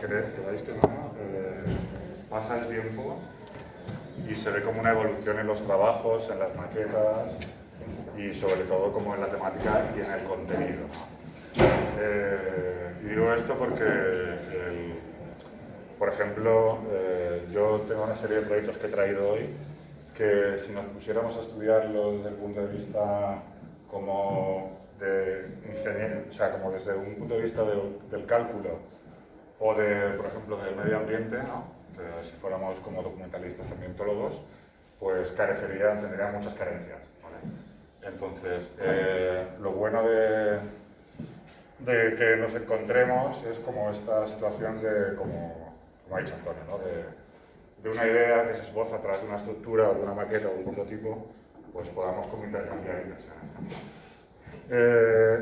veáis que no, pasa el tiempo y se ve como una evolución en los trabajos, en las maquetas y sobre todo como en la temática y en el contenido. Y digo esto porque, por ejemplo, yo tengo una serie de proyectos que he traído hoy que si nos pusiéramos a estudiarlos desde el punto de vista como de ingeniero, o sea, como desde un punto de vista del cálculo o de, por ejemplo, del medio ambiente, ¿no? Que si fuéramos como documentalistas ambientólogos, pues tendría muchas carencias, ¿vale? Entonces, lo bueno de que nos encontremos es como esta situación de, como ha dicho Antonio, ¿no? de una idea que se esboza a través de una estructura o de una maqueta o de un prototipo, pues podamos como intercambiar impresiones.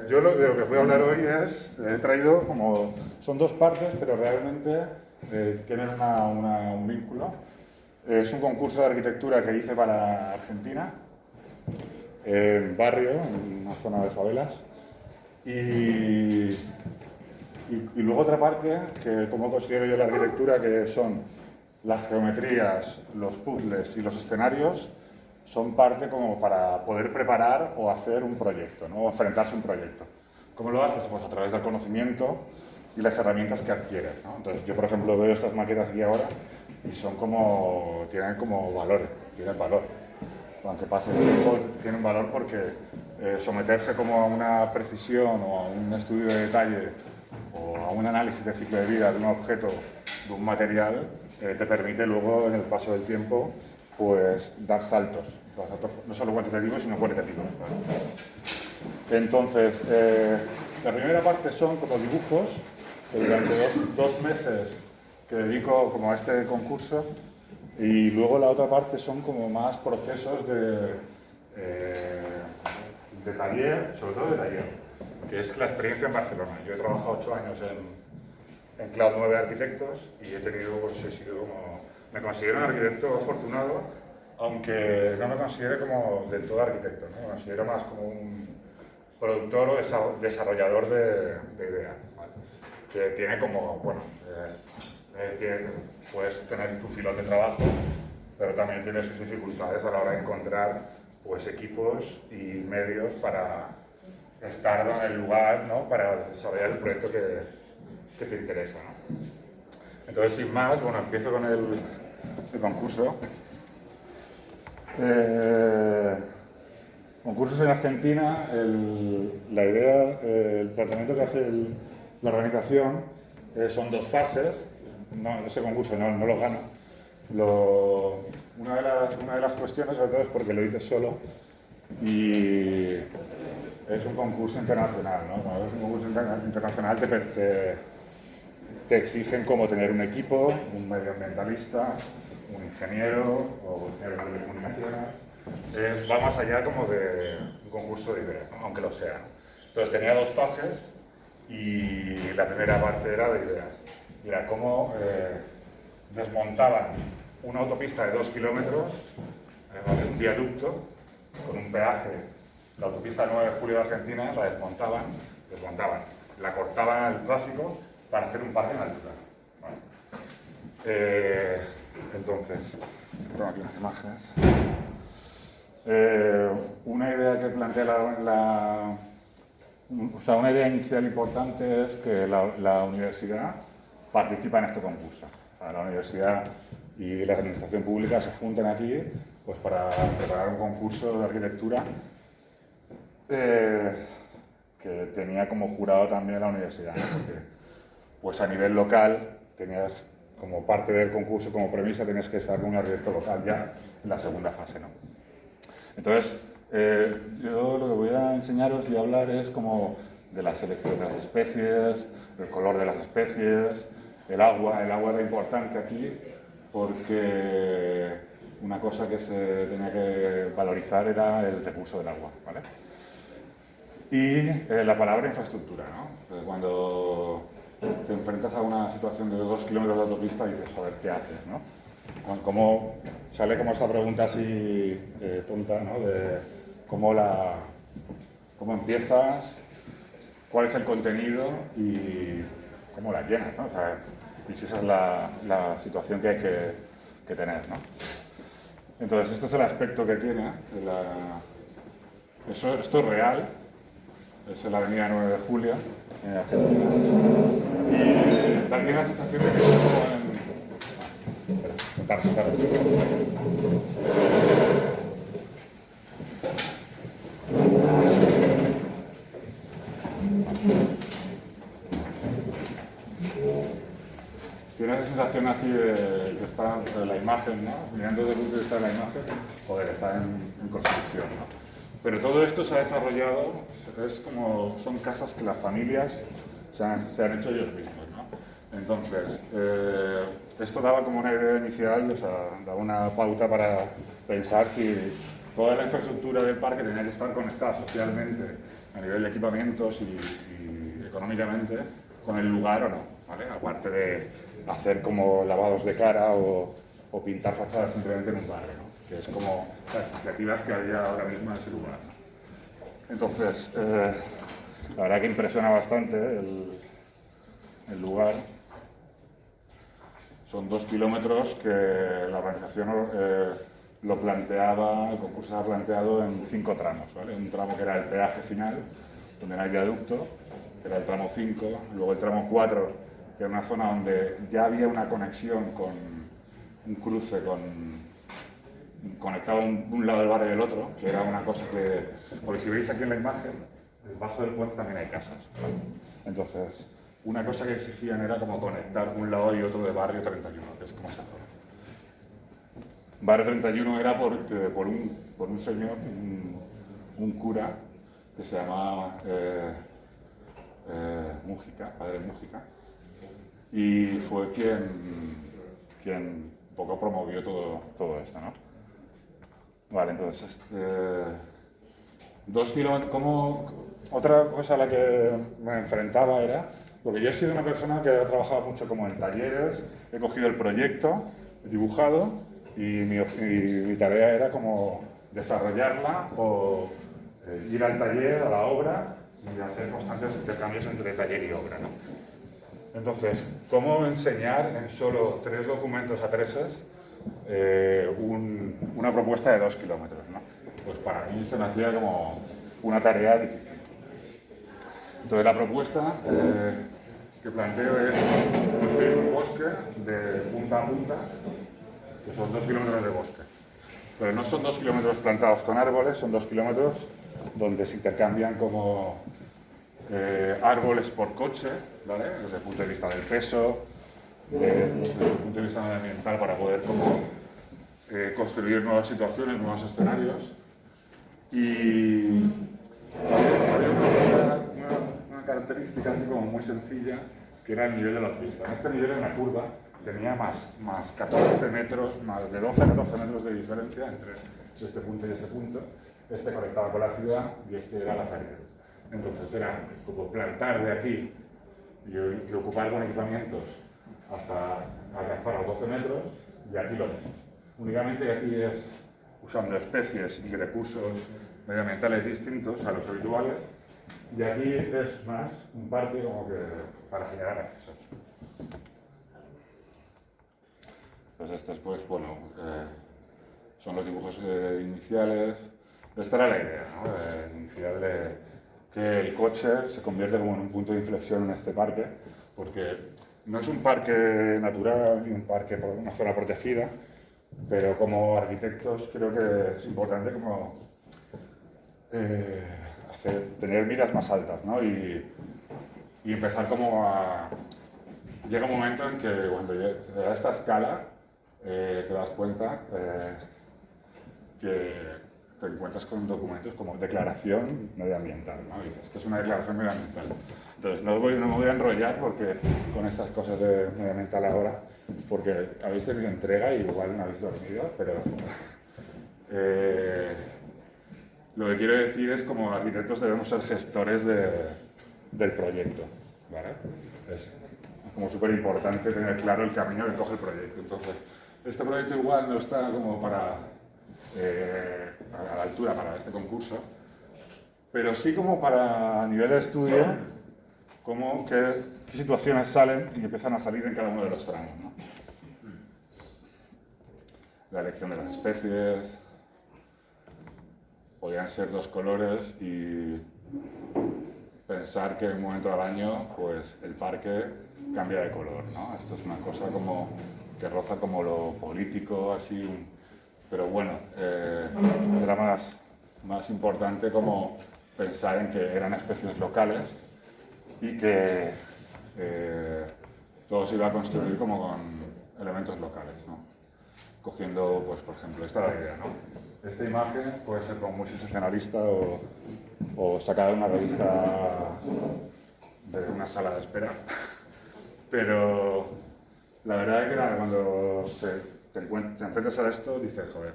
Yo de lo que os voy a hablar hoy he traído como, son dos partes, pero realmente tienen un vínculo. Es un concurso de arquitectura que hice para Argentina, en barrio, en una zona de favelas. Y luego otra parte, que como considero yo la arquitectura, que son las geometrías, los puzzles y los escenarios, son parte como para poder preparar o hacer un proyecto, ¿no? O enfrentarse a un proyecto. ¿Cómo lo haces? Pues a través del conocimiento y las herramientas que adquieres, ¿no? Entonces yo, por ejemplo, veo estas maquetas aquí ahora y son como, tienen como valor, tienen valor. Aunque pase el tiempo, tienen valor porque someterse como a una precisión o a un estudio de detalle o a un análisis de ciclo de vida de un objeto, de un material, te permite luego, en el paso del tiempo, pues dar saltos, no solo cuantitativos, sino cualitativos, ¿vale? Entonces, la primera parte son como dibujos, que durante dos meses que dedico como a este concurso, y luego la otra parte son como más procesos de taller, sobre todo de taller, que es la experiencia en Barcelona. Yo he trabajado 8 años en Cloud 9 Arquitectos y he tenido, pues he sido como, me considero un arquitecto afortunado, aunque no me considero como del todo arquitecto, ¿no? Me considero más como un productor o desarrollador de ideas, ¿vale? Que tiene como, bueno, puedes tener tu filón de trabajo, pero también tiene sus dificultades a la hora de encontrar pues, equipos y medios para estar en el lugar, ¿no? Para desarrollar el proyecto que te interesa, ¿no? Entonces, sin más, bueno, empiezo con el concurso. Concursos en Argentina, la idea, el planteamiento que hace la organización son 2 fases. No, ese concurso no lo gano. Una de las cuestiones, sobre todo, es porque lo hice solo y es un concurso internacional, ¿no? Cuando es un concurso internacional te exigen como tener un equipo, un medioambientalista, un ingeniero o un ingeniero de telecomunicaciones. Va más allá como de un concurso de ideas, ¿no? Aunque lo sea. Entonces tenía 2 fases y la primera parte era de ideas. Era cómo desmontaban una autopista de 2 kilómetros, un viaducto con un peaje. La autopista 9 de Julio de Argentina la desmontaban, la cortaban al tráfico para hacer un parque en altura. ¿Vale? Entonces, tengo aquí las imágenes. Una idea que plantea una idea inicial importante es que la universidad participa en este concurso. O sea, la universidad y la administración pública se juntan aquí pues, para preparar un concurso de arquitectura que tenía como jurado también la universidad, ¿no? Porque pues, a nivel local tenías como parte del concurso, como premisa, tenías que estar con un arquitecto local ya en la segunda fase, ¿no? Entonces, yo lo que voy a enseñaros y hablar es como de la selección de las especies, el color de las especies, el agua. El agua era importante aquí porque una cosa que se tenía que valorizar era el recurso del agua, ¿vale? Y la palabra infraestructura, ¿no? Cuando te enfrentas a una situación de 2 kilómetros de autopista y dices, joder, ¿qué haces, no? Como sale como esta pregunta así tonta, ¿no? De cómo empiezas, cuál es el contenido y cómo la llenas, ¿no? O sea, y si esa es la situación que hay que tener, ¿no? Entonces, este es el aspecto que tiene. Esto es real. Es en la avenida 9 de Julio, en Argentina. Y también la sensación de que estamos en... Tarde. Tiene esa sensación así de estar de la imagen, ¿no? Mirando desde el punto de vista de la imagen, joder, está en construcción, ¿no? Pero todo esto se ha desarrollado, son casas que las familias se han hecho ellos mismos, ¿no? Entonces, esto daba como una idea inicial, o sea, daba una pauta para pensar si toda la infraestructura del parque tenía que estar conectada socialmente, a nivel de equipamientos y económicamente, con el lugar o no, ¿vale? Aparte de hacer como lavados de cara o pintar fachadas simplemente en un barrio, ¿no? Que es como las iniciativas que había ahora mismo en ese lugar. Entonces, la verdad que impresiona bastante el lugar. Son 2 kilómetros que la organización lo planteaba, el concurso se ha planteado en 5 tramos, ¿vale? Un tramo que era el peaje final, donde no hay viaducto, que era el tramo 5, luego el tramo 4, que era una zona donde ya había una conexión con un cruce conectado un lado del barrio y el otro, que era una cosa que, porque si veis aquí en la imagen, debajo del puente también hay casas. Entonces, una cosa que exigían era como conectar un lado y otro de barrio 31, que es como esa zona. Barrio 31 era por un señor, un cura, que se llamaba Mújica, padre Mújica, y fue quien un poco promovió todo esto, ¿no? Vale, entonces, 2 kilómetros, otra cosa a la que me enfrentaba era, porque yo he sido una persona que ha trabajado mucho como en talleres, he cogido el proyecto, he dibujado, y mi tarea era como desarrollarla o ir al taller, a la obra, y hacer constantes intercambios entre taller y obra, ¿no? Entonces, ¿cómo enseñar en solo 3 documentos A3s una propuesta de 2 kilómetros, ¿no? Pues para mí se me hacía como una tarea difícil. Entonces la propuesta que planteo es construir un bosque de punta a punta, que son 2 kilómetros de bosque. Pero no son 2 kilómetros plantados con árboles, son 2 kilómetros donde se intercambian como árboles por coche, ¿vale? Desde el punto de vista del peso, desde el punto de vista medioambiental, para poder como construir nuevas situaciones, nuevos escenarios. Y había una característica así como muy sencilla, que era el nivel de la pista. En este nivel, en la curva, tenía más 14 metros, más de 12 a 14 metros de diferencia entre este punto y este punto. Este conectaba con la ciudad y este era la salida. Entonces era como plantar de aquí y ocupar con equipamientos hasta alcanzar los 12 metros, y aquí lo mismo. Únicamente que aquí es usando especies y recursos medioambientales distintos a los habituales, y aquí es más un parque como que para generar accesos. Pues estas, pues bueno, son los dibujos iniciales. Esta era la idea, ¿no? Inicial de que el coche se convierte como en un punto de inflexión en este parque, porque no es un parque natural ni un parque por una zona protegida, pero como arquitectos creo que es importante como tener miras más altas, ¿no? Y empezar como a... Llega un momento en que cuando te da esta escala te das cuenta que te encuentras con documentos como declaración medioambiental, ¿no? Y dices que es una declaración medioambiental. Entonces no me voy a enrollar con estas cosas de medioambiental ahora, porque habéis tenido entrega y igual no habéis dormido, pero lo que quiero decir es como arquitectos debemos ser gestores del proyecto, ¿vale? Es como súper importante tener claro el camino que coge el proyecto. Entonces, este proyecto igual no está como a la altura para este concurso, pero sí como para a nivel de estudio qué situaciones salen y empiezan a salir en cada uno de los tramos, ¿no? La elección de las especies, podrían ser 2 colores y pensar que en un momento del año pues, el parque cambia de color, ¿no? Esto es una cosa como que roza como lo político, así, pero bueno, era más importante como pensar en que eran especies locales y que todo se iba a construir como con elementos locales, ¿no? Cogiendo, pues, por ejemplo, esta es la idea, ¿no? Esta imagen puede ser como muy sensacionalista o sacada de una revista de una sala de espera, pero la verdad es que cuando te enfrentas a esto, dices, joder,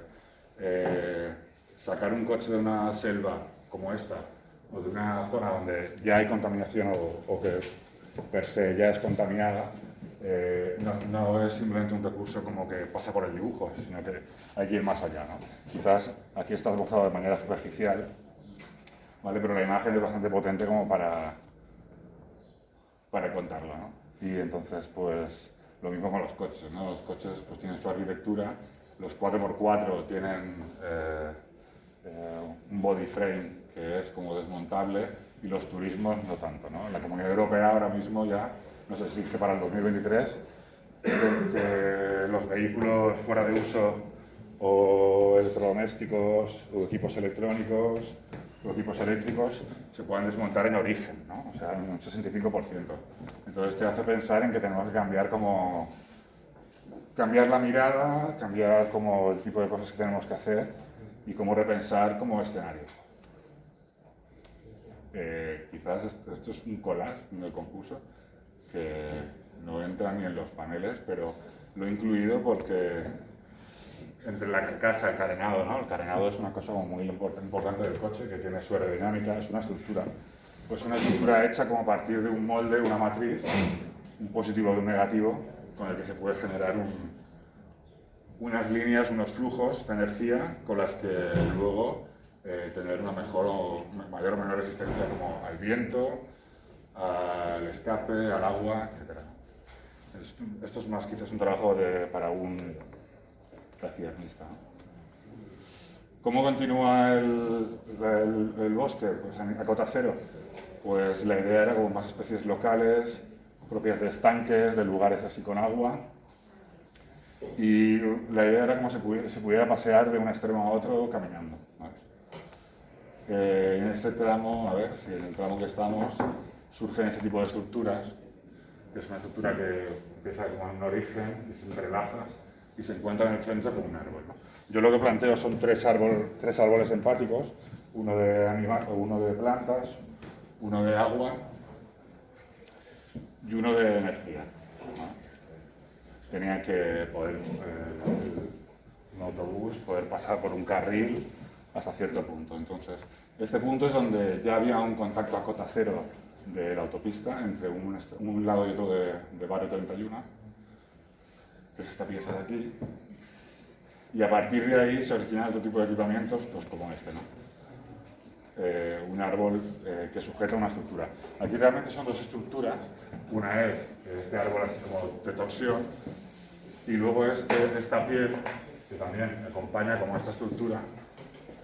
sacar un coche de una selva como esta, o de una zona donde ya hay contaminación o que per se ya es contaminada, no es simplemente un recurso como que pasa por el dibujo, sino que hay que ir más allá, ¿no? Quizás aquí está esbozado de manera superficial, ¿vale? Pero la imagen es bastante potente como para contarlo, ¿no? Y entonces, pues, lo mismo con los coches, ¿no? Los coches pues, tienen su arquitectura, los 4x4 tienen un body frame que es como desmontable y los turismos no tanto, ¿no? En la Comunidad Europea ahora mismo ya, no sé si que para el 2023, que los vehículos fuera de uso o electrodomésticos o equipos electrónicos o equipos eléctricos se puedan desmontar en origen, ¿no? O sea, en un 65%. Entonces te hace pensar en que tenemos que cambiar la mirada, cambiar como el tipo de cosas que tenemos que hacer y cómo repensar como escenarios. Quizás esto es un collage del concurso que no entra ni en los paneles, pero lo he incluido porque entre la carcasa, el carenado, ¿no? El carenado es una cosa como muy importante del coche, que tiene su aerodinámica, es una estructura. Pues una estructura hecha como a partir de un molde, una matriz, un positivo de un negativo, con el que se puede generar unas líneas, unos flujos de energía con las que luego tener una mayor o menor resistencia como al viento, al escape, al agua, etc. Esto es más quizás un trabajo para un taxidermista. ¿Cómo continúa el bosque? Pues a cota cero. Pues la idea era como más especies locales, propias de estanques, de lugares así con agua. Y la idea era como se pudiera pasear de un extremo a otro caminando, ¿vale? En este tramo, a ver si en el tramo que estamos, surgen ese tipo de estructuras, que es una estructura que empieza como en un origen y se entrelaza y se encuentra en el centro como un árbol, ¿no? Yo lo que planteo son tres árboles empáticos, uno de plantas, uno de agua y uno de energía, ¿no? Tenía que poder, un autobús, poder pasar por un carril hasta cierto punto. Entonces, este punto es donde ya había un contacto a cota cero de la autopista entre un lado y otro de Barrio 31, que es esta pieza de aquí, y a partir de ahí se originan otro tipo de equipamientos, pues como este, ¿no? Un árbol que sujeta una estructura. Aquí realmente son dos estructuras, una es este árbol así como de torsión, y luego esta piel, que también acompaña como esta estructura,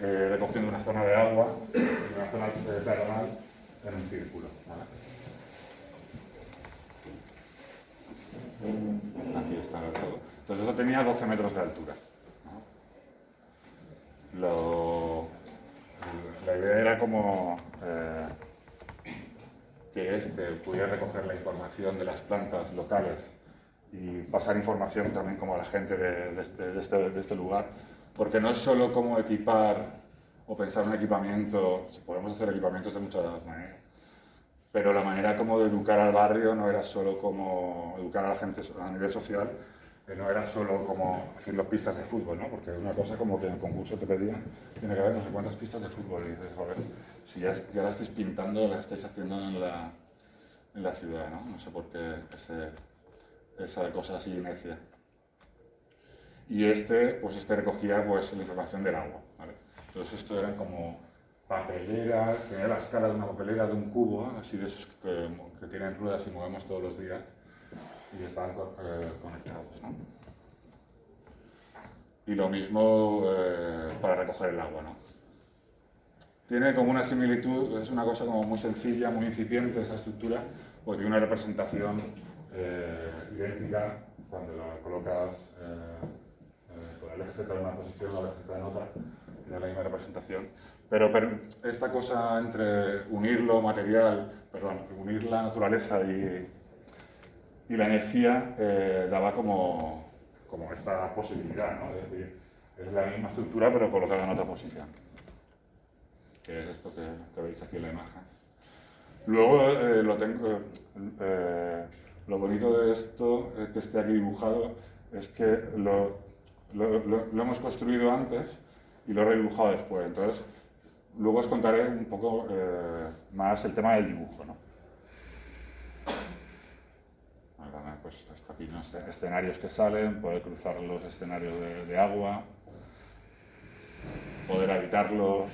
recogiendo una zona de agua y una zona peatonal en un círculo, ¿vale? Aquí está todo. Entonces eso tenía 12 metros de altura, ¿no? La idea era como que pudiera recoger la información de las plantas locales y pasar información también como a la gente de este lugar, porque no es solo como equipar o pensar un equipamiento, podemos hacer equipamientos de muchas maneras, pero la manera como de educar al barrio no era solo como educar a la gente a nivel social, no era solo como haciendo pistas de fútbol, ¿no? Porque una cosa como que en el concurso te pedían, tiene que haber no sé cuántas pistas de fútbol, y dices, joder, si ya la estáis pintando, la estáis haciendo en la ciudad, ¿no? No sé por qué esa cosa así necia. Y pues recogía pues la información del agua, ¿vale? Entonces esto eran como papeleras, tenía la escala de una papelera de un cubo, ¿no? Así de esos que tienen ruedas y movemos todos los días y están conectados, ¿no? Y lo mismo para recoger el agua, ¿no? Tiene como una similitud, es una cosa como muy sencilla, muy incipiente esa estructura, porque tiene una representación idéntica cuando la colocas con el eje Z en una posición o el eje Z en otra, tiene la misma representación. Pero esta cosa entre unir lo material, unir la naturaleza y la energía daba como esta posibilidad, ¿no? Es decir, es la misma estructura pero colocada en otra posición, que es esto que veis aquí en la imagen. Luego lo bonito de esto, que esté aquí dibujado, es que lo hemos construido antes y lo he redibujado después. Entonces, luego os contaré un poco más el tema del dibujo, ¿no? Pues esto aquí, ¿no? Escenarios que salen, poder cruzar los escenarios de agua, poder habitarlos.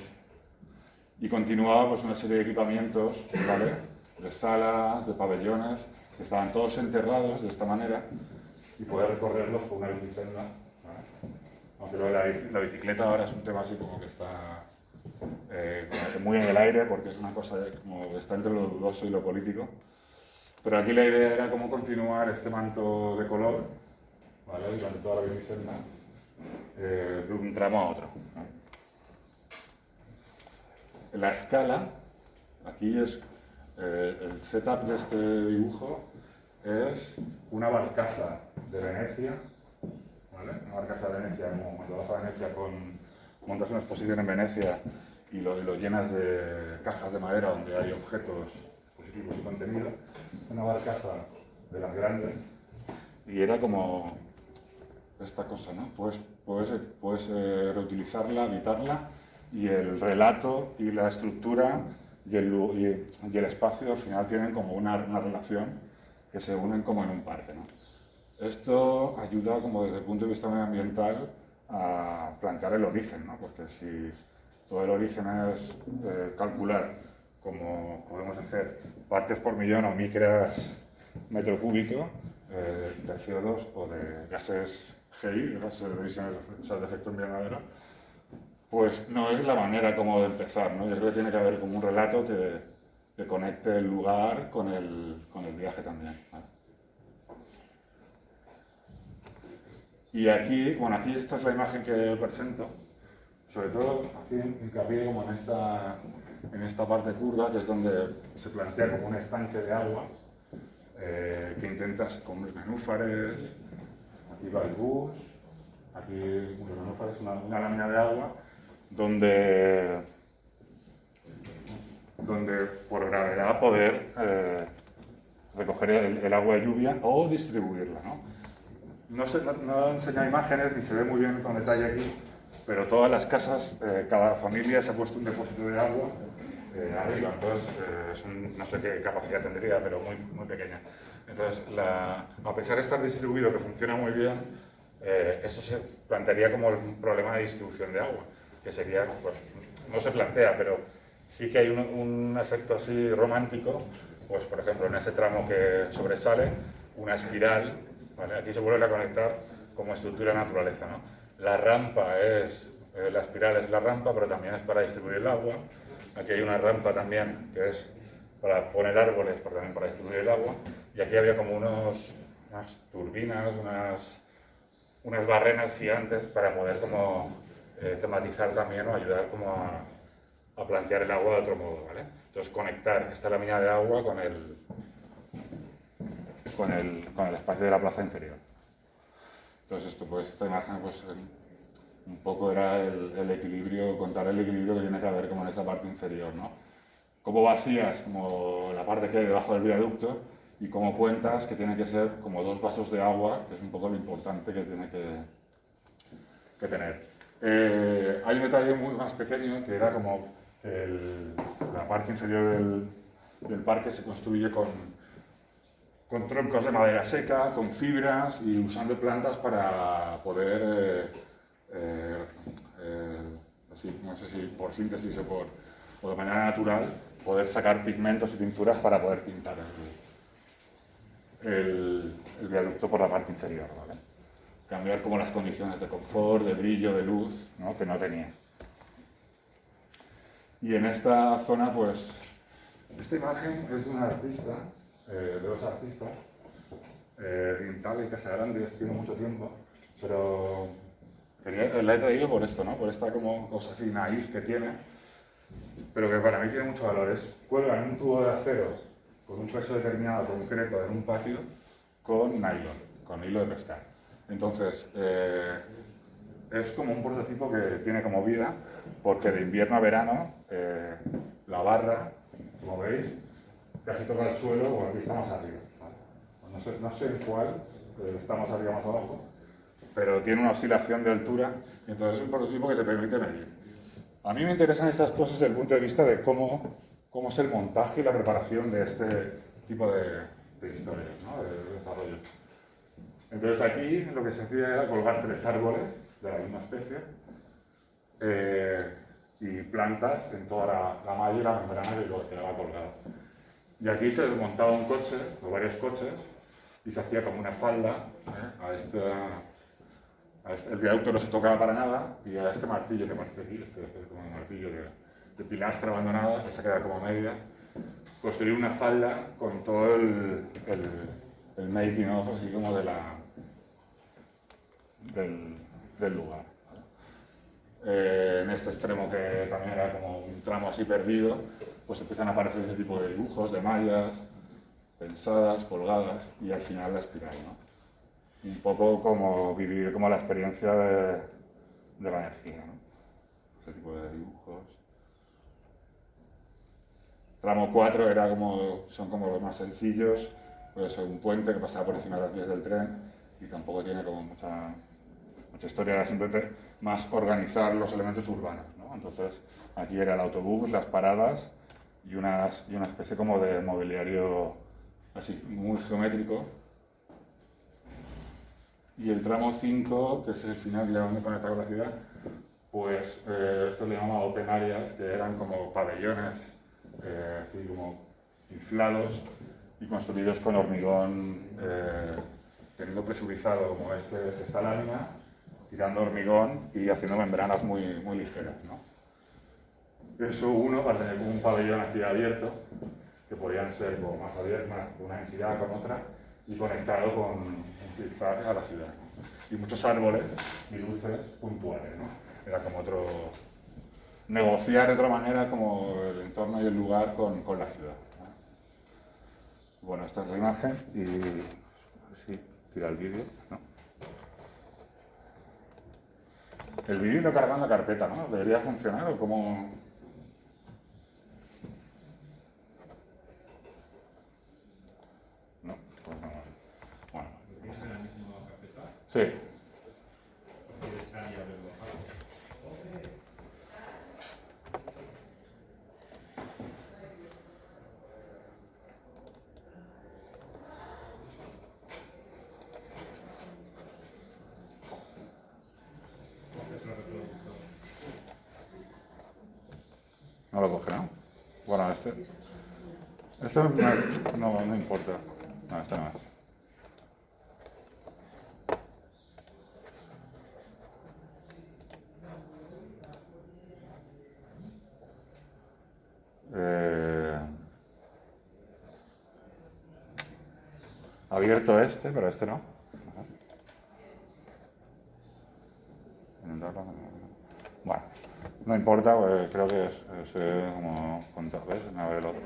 Y continuaba pues una serie de equipamientos, ¿vale? De salas, de pabellones, que estaban todos enterrados de esta manera y poder recorrerlos con una bicicleta, ¿vale? Aunque lo de la bicicleta ahora es un tema así como que está muy en el aire porque es una cosa como que está entre lo dudoso y lo político. Pero aquí la idea era cómo continuar este manto de color, ¿vale? Durante toda la bicicleta, de un tramo a otro, ¿no? La escala, aquí es el setup de este dibujo, es una barcaza de Venecia, ¿vale? Una barcaza de Venecia, como cuando vas a Venecia montas una exposición en Venecia y lo llenas de cajas de madera donde hay objetos positivos y contenido, una barcaza de las grandes, y era como esta cosa, ¿no? Puedes reutilizarla, habitarla, y el relato y la estructura y el espacio al final tienen como una relación que se unen como en un parque, ¿no? Esto ayuda como desde el punto de vista medioambiental a plantear el origen, ¿no? Porque si todo el origen es calcular como podemos hacer partes por millón o micras metro cúbico de CO2 o de gases GI, gases de emisiones de efecto invernadero, pues no es la manera como de empezar, ¿no? Yo creo que tiene que haber como un relato que conecte el lugar con el viaje también, ¿vale? Y aquí, bueno, aquí esta es la imagen que presento, sobre todo aquí hincapié como en esta parte curva, que es donde se plantea como un estanque de agua, que intentas con los nenúfares, aquí va el bus, aquí los nenúfares, una lámina de agua, donde por gravedad poder recoger el agua de lluvia o distribuirla, ¿no? No enseña imágenes ni se ve muy bien con detalle aquí, pero todas las casas, cada familia se ha puesto un depósito de agua arriba, entonces no sé qué capacidad tendría, pero muy, muy pequeña. Entonces, a pesar de estar distribuido, que funciona muy bien, eso se plantearía como un problema de distribución de agua, que sería, pues, no se plantea, pero sí que hay un efecto así romántico, pues por ejemplo en ese tramo que sobresale, una espiral, ¿vale? Aquí se vuelve a conectar como estructura de naturaleza, ¿no? La rampa la espiral es la rampa, pero también es para distribuir el agua. Aquí hay una rampa también que es para poner árboles, pero también para distribuir el agua. Y aquí había como unas turbinas, unas barrenas gigantes para poder como tematizar también o ayudar como a plantear el agua de otro modo, ¿vale? Entonces conectar esta lámina de agua con el espacio de la plaza inferior. Entonces esto, pues esta imagen, pues un poco era el equilibrio, contar el equilibrio que tiene que haber como en esa parte inferior, ¿no? Cómo vacías como la parte que hay debajo del viaducto y cómo cuentas que tiene que ser como 2 vasos de agua, que es un poco lo importante que tiene que tener. Hay un detalle muy más pequeño que era como que la parte inferior del parque se construye con troncos de madera seca, con fibras y usando plantas para poder, así, no sé si por síntesis o de manera natural, poder sacar pigmentos y pinturas para poder pintar el viaducto por la parte inferior, ¿vale? Cambiar como las condiciones de confort, de brillo, de luz, ¿no? Que no tenía. Y en esta zona, pues, esta imagen es de un artista, de dos artistas, Rintal y Casagrande, tiene mucho tiempo, pero la he traído por esto, ¿no? Por esta como cosa así naif que tiene, pero que para mí tiene mucho valor. Cuelga en un tubo de acero con un peso determinado concreto en un patio con nylon, con hilo de pescar. Entonces, es como un prototipo que tiene como vida, porque de invierno a verano la barra, como veis, casi toca el suelo, bueno, aquí estamos arriba, ¿vale? No sé en cuál, estamos arriba más abajo, pero tiene una oscilación de altura, y entonces es un prototipo que te permite medir. A mí me interesan estas cosas desde el punto de vista de cómo es el montaje y la preparación de este tipo de historias, ¿no? De desarrollo. Entonces aquí lo que se hacía era colgar 3 árboles de la misma especie y plantas en toda la malla y la membrana que quedaba colgada. Y aquí se montaba un coche, o varios coches, y se hacía como una falda el viaducto no se tocaba para nada, y a este martillo que parece aquí, es como un martillo de pilastra abandonada, que se queda como media, construir una falda con todo el making of, así como del lugar. En este extremo, que también era como un tramo así perdido, pues empiezan a aparecer ese tipo de dibujos, de mallas, pensadas, colgadas, y al final la espiral, ¿no? Un poco como vivir como la experiencia de la energía, ¿no? Ese tipo de dibujos. Tramo 4 son como los más sencillos, pues un puente que pasaba por encima de las vías del tren y tampoco tiene como mucha historia, era simplemente más organizar los elementos urbanos, ¿no? Entonces aquí era el autobús, las paradas y una especie como de mobiliario así muy geométrico. Y el tramo 5, que es el final ya donde conecta con la ciudad, pues esto le llamaba open areas, que eran como pabellones así como inflados y construidos con hormigón, teniendo presurizado como esta lámina, tirando hormigón y haciendo membranas muy, muy ligeras, ¿no? Eso uno para tener como un pabellón aquí abierto, que podían ser como más abiertas, una densidad con otra, y conectado con un zigzag a la ciudad, ¿no? Y muchos árboles y luces puntuales, ¿no? Era como otro... negociar de otra manera como el entorno y el lugar con la ciudad, ¿no? Bueno, esta es la imagen y... sí, tira el vídeo, ¿no? El vídeo lo carga en la carpeta, ¿no? ¿Debería funcionar o cómo...? No, pues no. Bueno. ¿Es en la misma carpeta? Sí. ¿Quieres escanear el bajado? No lo coge, ¿no? Bueno, este no importa. No, este no es. Abierto este, pero este no. Bueno, no importa, pues creo que es como contar, ¿ves? A ver el otro.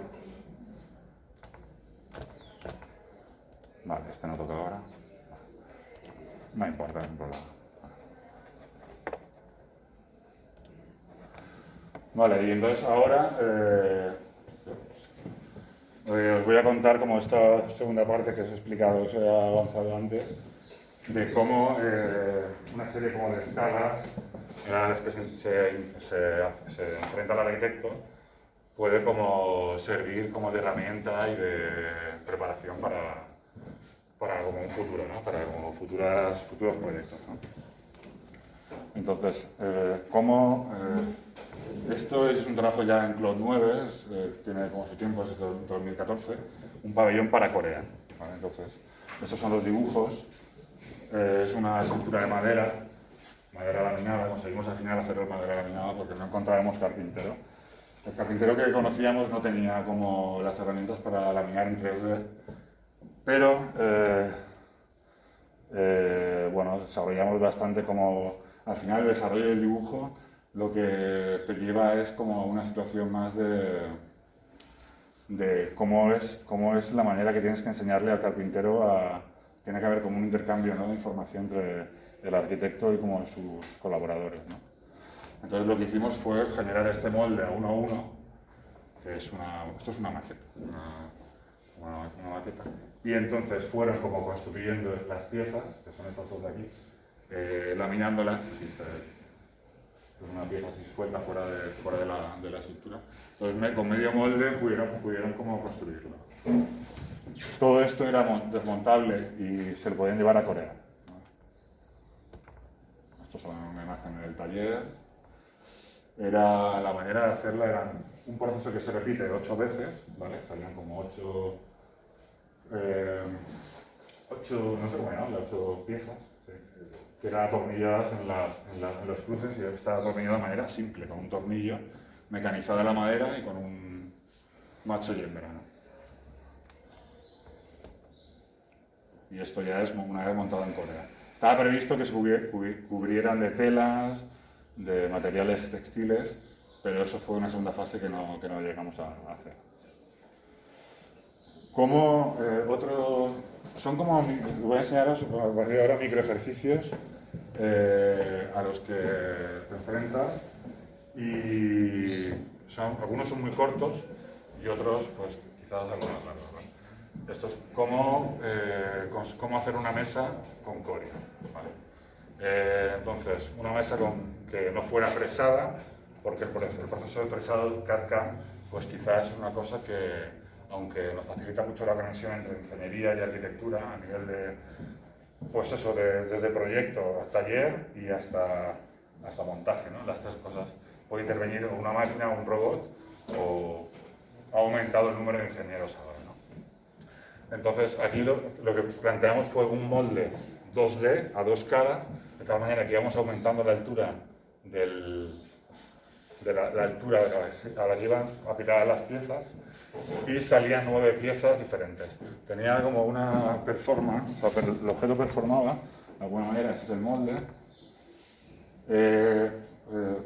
Vale, este no toca ahora. No importa, es un problema. Vale, y entonces ahora os voy a contar como esta segunda parte que os he explicado, os he avanzado antes, de cómo una serie como de escalas en las que se enfrenta al arquitecto puede como servir como de herramienta y de preparación para como un futuro, ¿no? Para como futuros proyectos, ¿no? Entonces, esto es un trabajo ya en Cloud 9, tiene como su tiempo, es de 2014, un pabellón para Corea, ¿vale? Entonces, estos son los dibujos. Es una estructura de madera laminada. Conseguimos al final hacerlo en madera laminada porque no encontrábamos carpintero. El carpintero que conocíamos no tenía como las herramientas para laminar en 3D, pero bueno, desarrollamos bastante como al final el desarrollo del dibujo lo que te lleva es como una situación más de cómo es la manera que tienes que enseñarle al carpintero a... Tiene que haber como un intercambio, ¿no?, de información entre el arquitecto y como sus colaboradores, ¿no? Entonces lo que hicimos fue generar este molde a 1 a 1, que es esto es una maqueta, una maqueta. Y entonces fueron como construyendo las piezas, que son estas dos de aquí, laminándolas. Es una pieza así suelta fuera de la estructura. Entonces con medio molde pudieron como construirlo. Todo esto era desmontable y se lo podían llevar a Corea, ¿no? Esto es una imagen del taller. La manera de hacerla era un proceso que se repite 8 veces, ¿vale? Salían como 8, no sé cómo llamarlo, 8 piezas, ¿sí?, que eran atornilladas en los cruces, y estaba atornillado de manera simple, con un tornillo mecanizado en la madera y con un macho y hembra, ¿no? Y esto ya es una vez montado en Corea. Estaba previsto que se cubrieran de telas, de materiales textiles, pero eso fue una segunda fase que no llegamos a hacer. Voy a enseñaros a partir de ahora microejercicios a los que te enfrentas, y algunos son muy cortos y otros pues quizás algo más largos, ¿no? Esto es cómo hacer una mesa con corea, ¿vale? Entonces, una mesa que no fuera fresada, porque el proceso de fresado CAD/CAM pues quizás es una cosa que, aunque nos facilita mucho la conexión entre ingeniería y arquitectura a nivel de, pues eso, desde proyecto a taller y hasta montaje, ¿no? Las tres cosas. Puede intervenir una máquina o un robot, o ha aumentado el número de ingenieros ahora, ¿no? Entonces, aquí lo que planteamos fue un molde 2D a 2 caras, de tal manera que íbamos aumentando la altura la altura a la que iban apiladas las piezas, y salían 9 piezas diferentes. Tenía como una performance, o sea, el objeto performaba de alguna manera. Ese es el molde.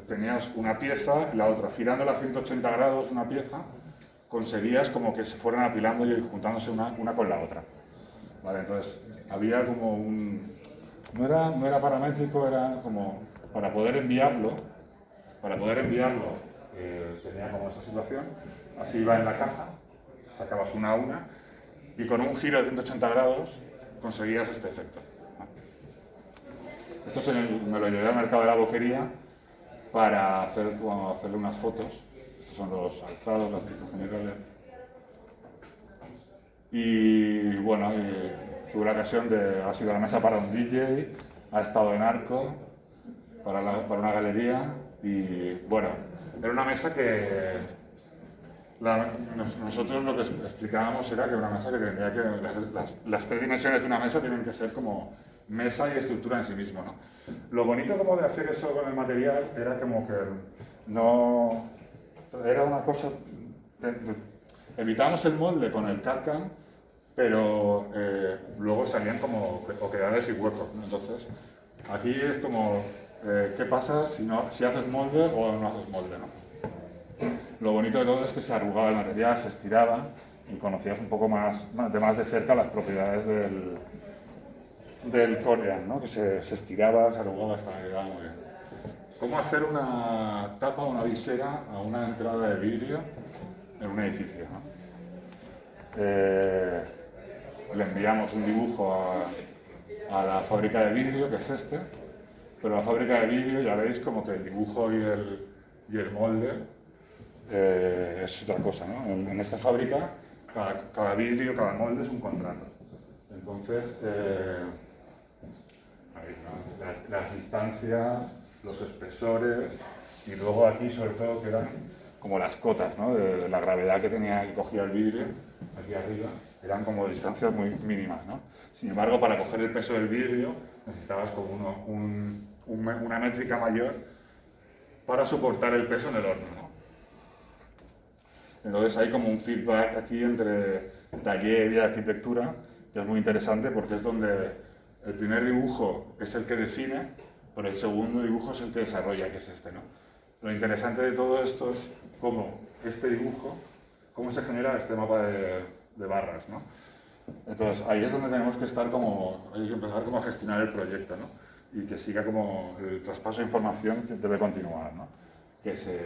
Tenías una pieza y la otra, girándola a 180 grados una pieza, conseguías como que se fueran apilando y juntándose una con la otra, ¿vale? Entonces había como no era paramétrico, era como para poder enviarlo, tenía como esa situación. Así iba en la caja, sacabas una a una, y con un giro de 180 grados conseguías este efecto. Esto me lo llevé al mercado de la boquería para hacerle unas fotos. Estos son los alzados, las pistas generales. Y bueno, tuve la ocasión ha sido la mesa para un DJ, ha estado en Arco para una galería, y bueno, era una mesa que nosotros lo que explicábamos era que una mesa que tendría que... Las 3 dimensiones de una mesa tienen que ser como mesa y estructura en sí mismo, ¿no? Lo bonito como de hacer eso con el material era como que no... Era una cosa... Evitamos el molde con el CAD/CAM, pero luego salían como oquedades y huecos, ¿no? Entonces, aquí es como... ¿qué pasa si haces molde o no haces molde, ¿no? Lo bonito de todo es que se arrugaba el material, se estiraba, y conocías un poco más de cerca las propiedades del Korean, ¿no? Que se estiraba, se arrugaba, quedaba muy bien. ¿Cómo hacer una tapa o una visera a una entrada de vidrio en un edificio, ¿no? Le enviamos un dibujo a la fábrica de vidrio, que es este, pero la fábrica de vidrio ya veis como que el dibujo y el molde es otra cosa, ¿no? En esta fábrica cada vidrio, cada molde es un contrato. Entonces, ahí, ¿no? Las distancias, los espesores, y luego aquí sobre todo quedan como las cotas, ¿no? De la gravedad que cogía el vidrio aquí arriba, eran como distancias muy mínimas, ¿no? Sin embargo, para coger el peso del vidrio necesitabas como una métrica mayor para soportar el peso en el horno, ¿no? Entonces hay como un feedback aquí entre taller y arquitectura, que es muy interesante porque es donde el primer dibujo es el que define, pero el segundo dibujo es el que desarrolla, que es este, ¿no? Lo interesante de todo esto es cómo este dibujo, cómo se genera este mapa de barras, ¿no? Entonces ahí es donde tenemos que estar como, hay que empezar como a gestionar el proyecto, ¿no? Y que siga como el traspaso de información que debe continuar, ¿no? Que se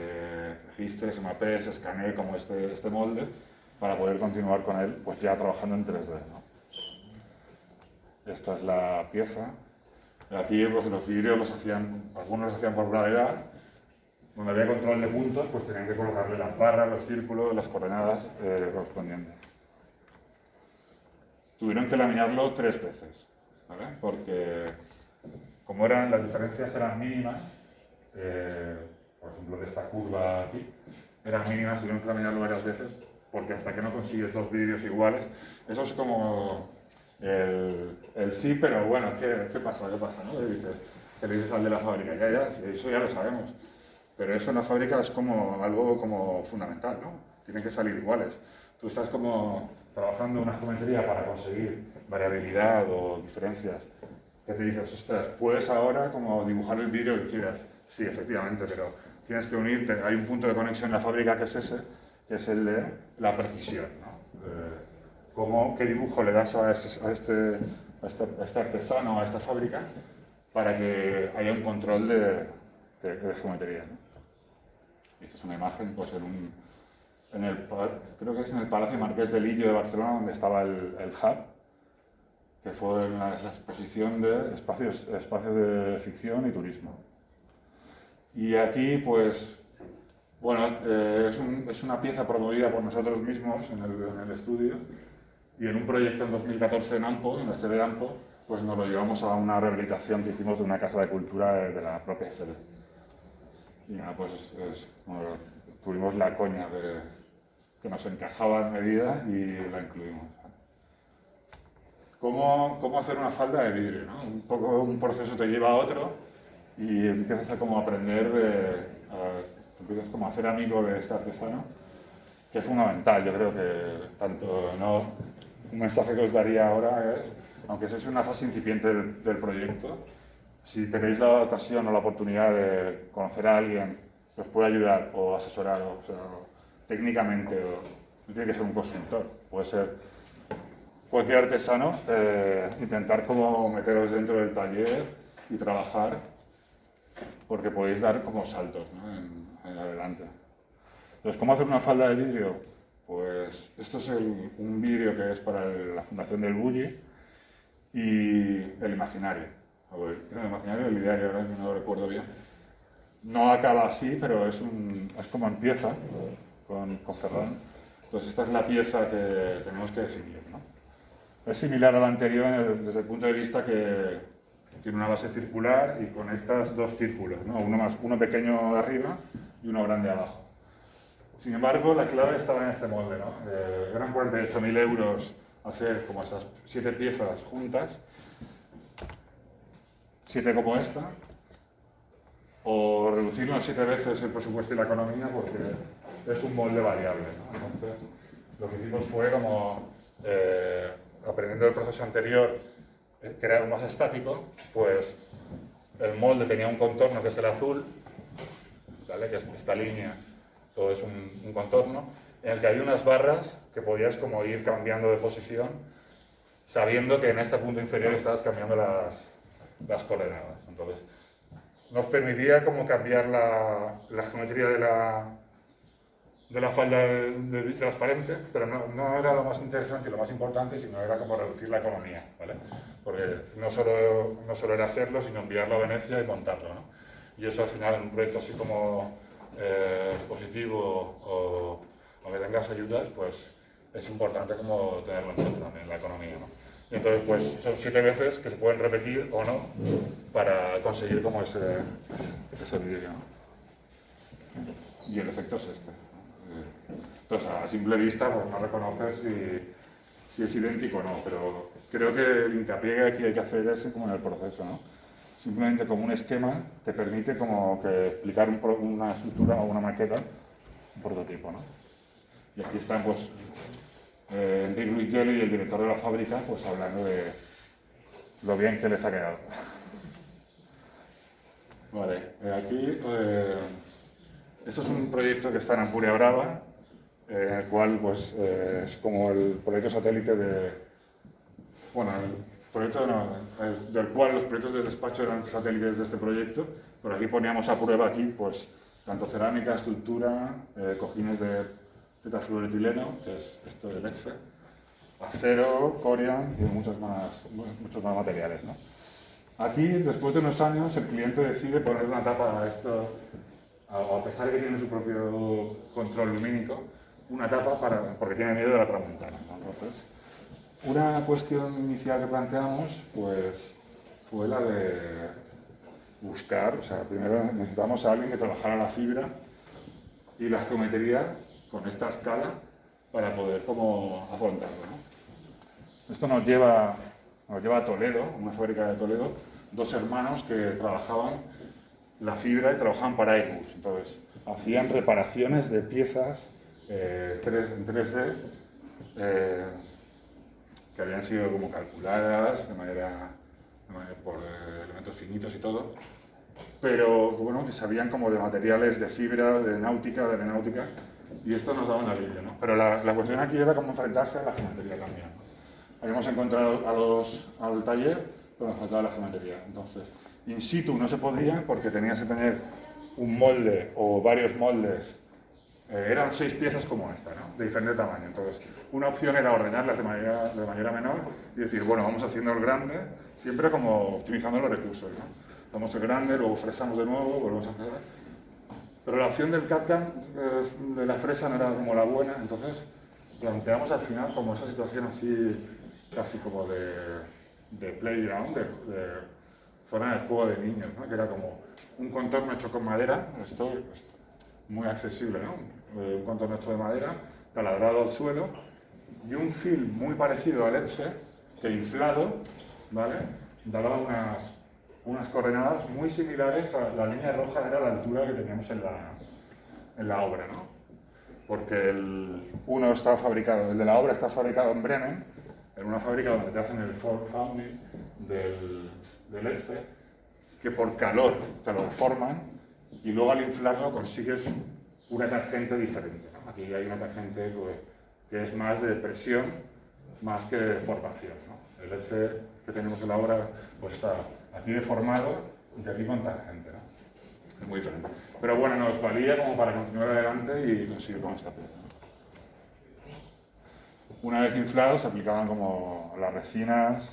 registre, se mapee, se escanee como este molde para poder continuar con él, pues ya trabajando en 3D, ¿no? Esta es la pieza. Aquí pues, los vidrios algunos los hacían por gravedad. Donde había control de puntos, pues tenían que colocarle las barras, los círculos, las coordenadas correspondientes. Tuvieron que laminarlo 3 veces, ¿vale? Porque como las diferencias eran mínimas, por ejemplo de esta curva aquí, eran mínimas, tuvieron que laminarlo varias veces, porque hasta que no consigues 2 vidrios iguales, eso es como el sí, pero bueno, ¿qué pasa? ¿Qué pasa? ¿No? ¿Qué le dices al de la fábrica? Ya, sí, eso ya lo sabemos. Pero eso en la fábrica es como algo como fundamental, ¿no? Tienen que salir iguales. Tú estás como trabajando una geometría para conseguir variabilidad o diferencias. ¿Qué te dices? Ostras, puedes ahora como dibujar el vidrio que quieras. Sí, efectivamente, pero tienes que unirte. Hay un punto de conexión en la fábrica que es ese, que es el de la precisión, ¿no? ¿Qué dibujo le das a este artesano, a esta fábrica, para que haya un control de geometría, ¿no? Esta es una imagen, pues creo que es en el Palacio Marqués de Lillo de Barcelona, donde estaba el Hub, que fue una exposición de espacios de ficción y turismo. Y aquí, pues, bueno, es una pieza promovida por nosotros mismos en el estudio, y en un proyecto en 2014 en AMPO, en la sede de AMPO, pues nos lo llevamos a una rehabilitación que hicimos de una casa de cultura de la propia sede. Y nada, pues bueno, tuvimos la coña de que nos encajaba en medida y la incluimos. ¿Cómo hacer una falda de vidrio, ¿no? Un poco un proceso te lleva a otro y empiezas a como aprender empiezas como a hacer amigo de este artesano, que es fundamental. Yo creo que tanto, ¿no? Un mensaje que os daría ahora es, aunque esa es una fase incipiente del proyecto, si tenéis la ocasión o la oportunidad de conocer a alguien que os pueda ayudar o asesorar, o sea, técnicamente, no tiene que ser un consultor, puede ser cualquier artesano, intentar como meteros dentro del taller y trabajar, porque podéis dar como saltos, ¿no? en adelante. Entonces, ¿cómo hacer una falda de vidrio? Pues esto es un vidrio que es para la fundación del Bulli y el imaginario. Creo el imaginario o el ideario, ahora no lo recuerdo bien. No acaba así, pero es como empieza con Ferran. Entonces esta es la pieza que tenemos que definir, ¿no? Es similar a la anterior desde el punto de vista que tiene una base circular y conectas 2 círculos, ¿no? Uno pequeño arriba y uno grande abajo. Sin embargo, la clave estaba en este molde, ¿no? Eran 48.000 euros hacer como estas 7 piezas juntas, 7 como esta, o reducirlo 7 veces el presupuesto y la economía porque es un molde variable, ¿no? Entonces, lo que hicimos fue como, aprendiendo del proceso anterior, que era más estático, pues el molde tenía un contorno que es el azul, ¿vale? Que es esta línea, todo es un contorno, en el que había unas barras que podías como ir cambiando de posición, sabiendo que en este punto inferior estabas cambiando las coordenadas. Entonces, nos permitía como cambiar la geometría de la falda de transparente, pero no era lo más interesante y lo más importante, sino era como reducir la economía, ¿vale? Porque no solo era hacerlo, sino enviarlo a Venecia y montarlo, ¿no? Y eso al final en un proyecto así como positivo o que tengas ayudas, pues es importante como tenerlo en cuenta también, la economía, ¿no? Y entonces, pues son 7 veces que se pueden repetir o no para conseguir como ese vídeo, ¿no? Y el efecto es este. Entonces, a simple vista, pues no reconoces si si es idéntico o no, pero creo que el hincapié que aquí hay que hacer es como en el proceso, ¿no? Simplemente como un esquema te permite como que explicar una estructura o una maqueta, un prototipo, ¿no? Y aquí están, pues, Enrique Luis Gelli y el director de la fábrica, pues, hablando de lo bien que les ha quedado. Vale, aquí, esto es un proyecto que está en Ampuria Brava, en el cual, pues, es como el proyecto satélite de, bueno, el proyecto del cual los proyectos de despacho eran satélites de este proyecto, pero aquí poníamos a prueba aquí, pues, tanto cerámica, estructura, cojines de tetafluoretileno, que es esto del EXFE, acero, corian y muchos más materiales, ¿no? Aquí, después de unos años, el cliente decide poner una tapa a esto, a pesar de que tiene su propio control lumínico, una tapa porque tiene miedo de la tramontana, ¿no? Entonces, una cuestión inicial que planteamos, pues, fue la de buscar, o sea, primero necesitamos a alguien que trabajara la fibra y la geometría con esta escala para poder como afrontarlo, ¿no? Esto nos lleva a Toledo, una fábrica de Toledo, dos hermanos que trabajaban la fibra y trabajaban para Airbus. Entonces, hacían reparaciones de piezas en 3D que habían sido como calculadas por elementos finitos y todo, pero bueno, que sabían como de materiales de fibra, de náutica, de aeronáutica, y esto nos daba un alivio, ¿no? Pero la cuestión aquí era como enfrentarse a la geometría también, ¿no? Habíamos encontrado al taller, pero nos faltaba la geometría. Entonces, in situ no se podía porque tenías que tener un molde o varios moldes. Eran 6 piezas como esta, ¿no? De diferente tamaño. Entonces, una opción era ordenarlas de manera menor y decir, bueno, vamos haciendo el grande, siempre como optimizando los recursos, ¿no? Hacemos el grande, luego fresamos de nuevo, volvemos a fresar. Pero la opción del CAD-CAM de la fresa no era como la buena, entonces planteamos al final como esa situación así, casi como de playground, de zona de juego de niños, ¿no? Que era como un contorno hecho con madera, esto muy accesible, ¿no? Un contorno hecho de madera, taladrado al suelo, y un film muy parecido al ETSE, que inflado, ¿vale? Daba unas coordenadas muy similares a la línea roja, era la altura que teníamos en la obra, ¿no? Porque el de la obra está fabricado en Bremen, en una fábrica donde te hacen el founding del ETSE, que por calor te lo deforman y luego al inflarlo consigues una tangente diferente, ¿no? Aquí hay una tangente que es más de presión más que de deformación, ¿no? El ETSE que tenemos en la obra pues está aquí deformado y aquí con tangente, ¿no? Es muy diferente. Pero bueno, nos valía como para continuar adelante y conseguir con esta pieza, ¿no? Una vez inflados se aplicaban como las resinas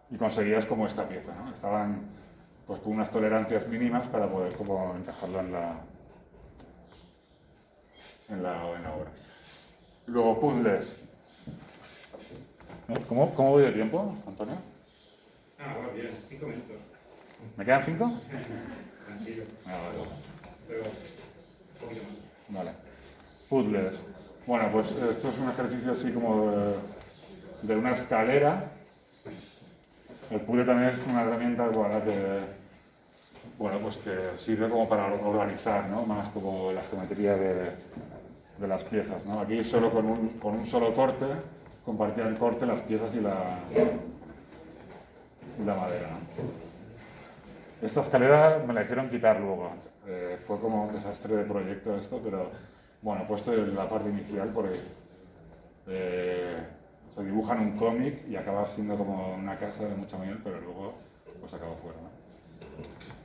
y conseguías como esta pieza, ¿no? Estaban pues con unas tolerancias mínimas para poder como encajarla en la obra. Luego puzzles. ¿Cómo voy de tiempo, Antonio? Va bien, 5 minutos. ¿Me quedan 5? Tranquilo. Vale. Pero un poquito más. Vale. Puzzles. Bueno, pues esto es un ejercicio así como de una escalera. El puzzle también es una herramienta que sirve como para organizar, ¿no? Más como la geometría de las piezas, ¿no? Aquí solo con un solo corte compartían corte las piezas y la madera, ¿no? Esta escalera me la hicieron quitar luego. Fue como un desastre de proyecto esto, pero bueno, he puesto la parte inicial porque se dibujan un cómic y acaba siendo como una casa de mucha miel, pero luego pues acaba fuera, ¿no?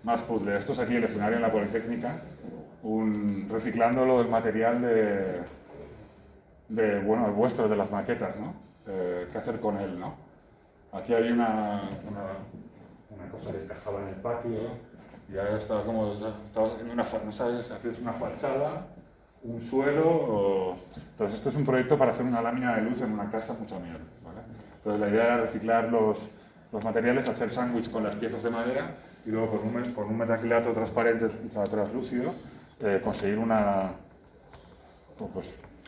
Más puzzle. Esto es aquí el escenario en la Politécnica, reciclándolo del material el vuestro, de las maquetas, ¿no? ¿Qué hacer con él, no? Aquí hay una cosa que encajaba en el patio y ahora estabas haciendo no sabes, hacías una fachada, un suelo. Entonces esto es un proyecto para hacer una lámina de luz en una casa mucho miel, ¿vale? Entonces la idea era reciclar los materiales, hacer sándwich con las piezas de madera y luego con un metacrilato transparente, translúcido, conseguir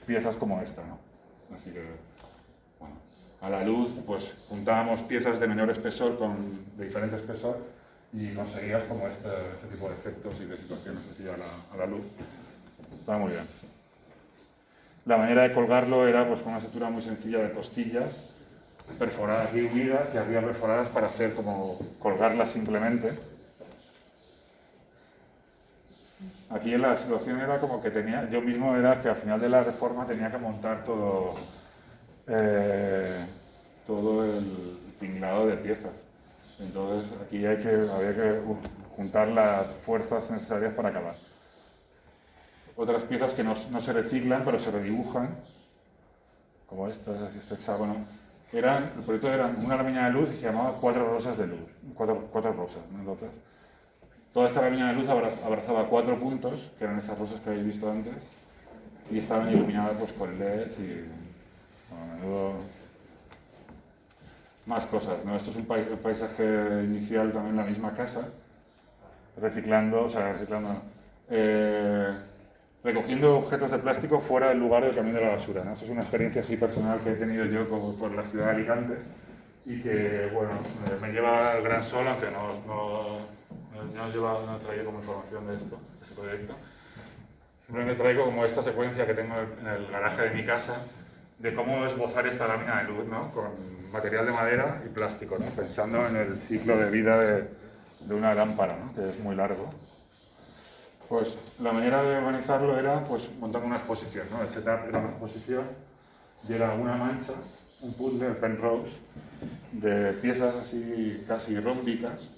piezas como esta, ¿no? Así que, bueno, a la luz, pues juntábamos piezas de menor espesor de diferente espesor y conseguías como este tipo de efectos y de situaciones así a la luz. Estaba muy bien. La manera de colgarlo era pues con una estructura muy sencilla de costillas, perforadas aquí unidas y arriba perforadas para hacer como colgarlas simplemente. Aquí la situación era como que yo mismo era que al final de la reforma tenía que montar todo el tinglado de piezas. Entonces aquí había que juntar las fuerzas necesarias para acabar. Otras piezas que no se reciclan, pero se redibujan, como este hexágono, el proyecto era una lámina de luz y se llamaba 4 rosas de luz, cuatro rosas, ¿no? Entonces, toda esta lámina de luz abrazaba 4 puntos, que eran esas rosas que habéis visto antes, y estaban iluminadas pues, con LEDs y a menudo más cosas, ¿no? Esto es un paisaje inicial también en la misma casa, recogiendo objetos de plástico fuera del lugar del camión de la basura, ¿no? Esto es una experiencia así personal que he tenido yo por la ciudad de Alicante y que, bueno, me lleva al gran sol, aunque no he traído como información de este proyecto. Simplemente traigo como esta secuencia que tengo en el garaje de mi casa de cómo esbozar esta lámina de luz, ¿no? Con material de madera y plástico, ¿no? Pensando en el ciclo de vida de una lámpara, ¿no? Que es muy largo. Pues la manera de organizarlo era pues, montar una exposición, ¿no? El setup era una exposición y era una mancha, un puzzle Penrose, de piezas así casi rómbicas,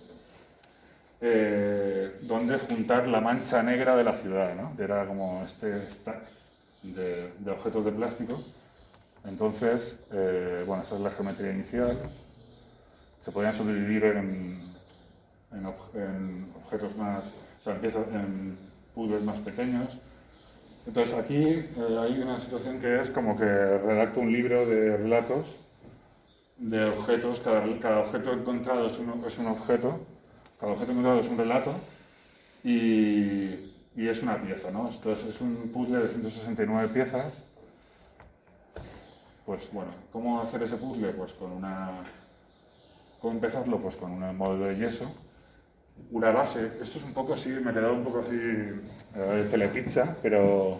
donde juntar la mancha negra de la ciudad, ¿no? Era como este stack de objetos de plástico. Entonces, bueno, esa es la geometría inicial. Se podían subdividir en objetos más, o sea, en puzzles más pequeños. Entonces aquí hay una situación que es como que redacto un libro de relatos de objetos, cada objeto encontrado es un objeto, cada objeto encontrado es un relato y es una pieza, ¿no? Entonces es un puzzle de 169 piezas. Pues bueno, ¿cómo hacer ese puzzle? Pues ¿cómo empezarlo? Pues con un modelo de yeso. Una base, esto es un poco así, me he quedado un poco así telepizza, pero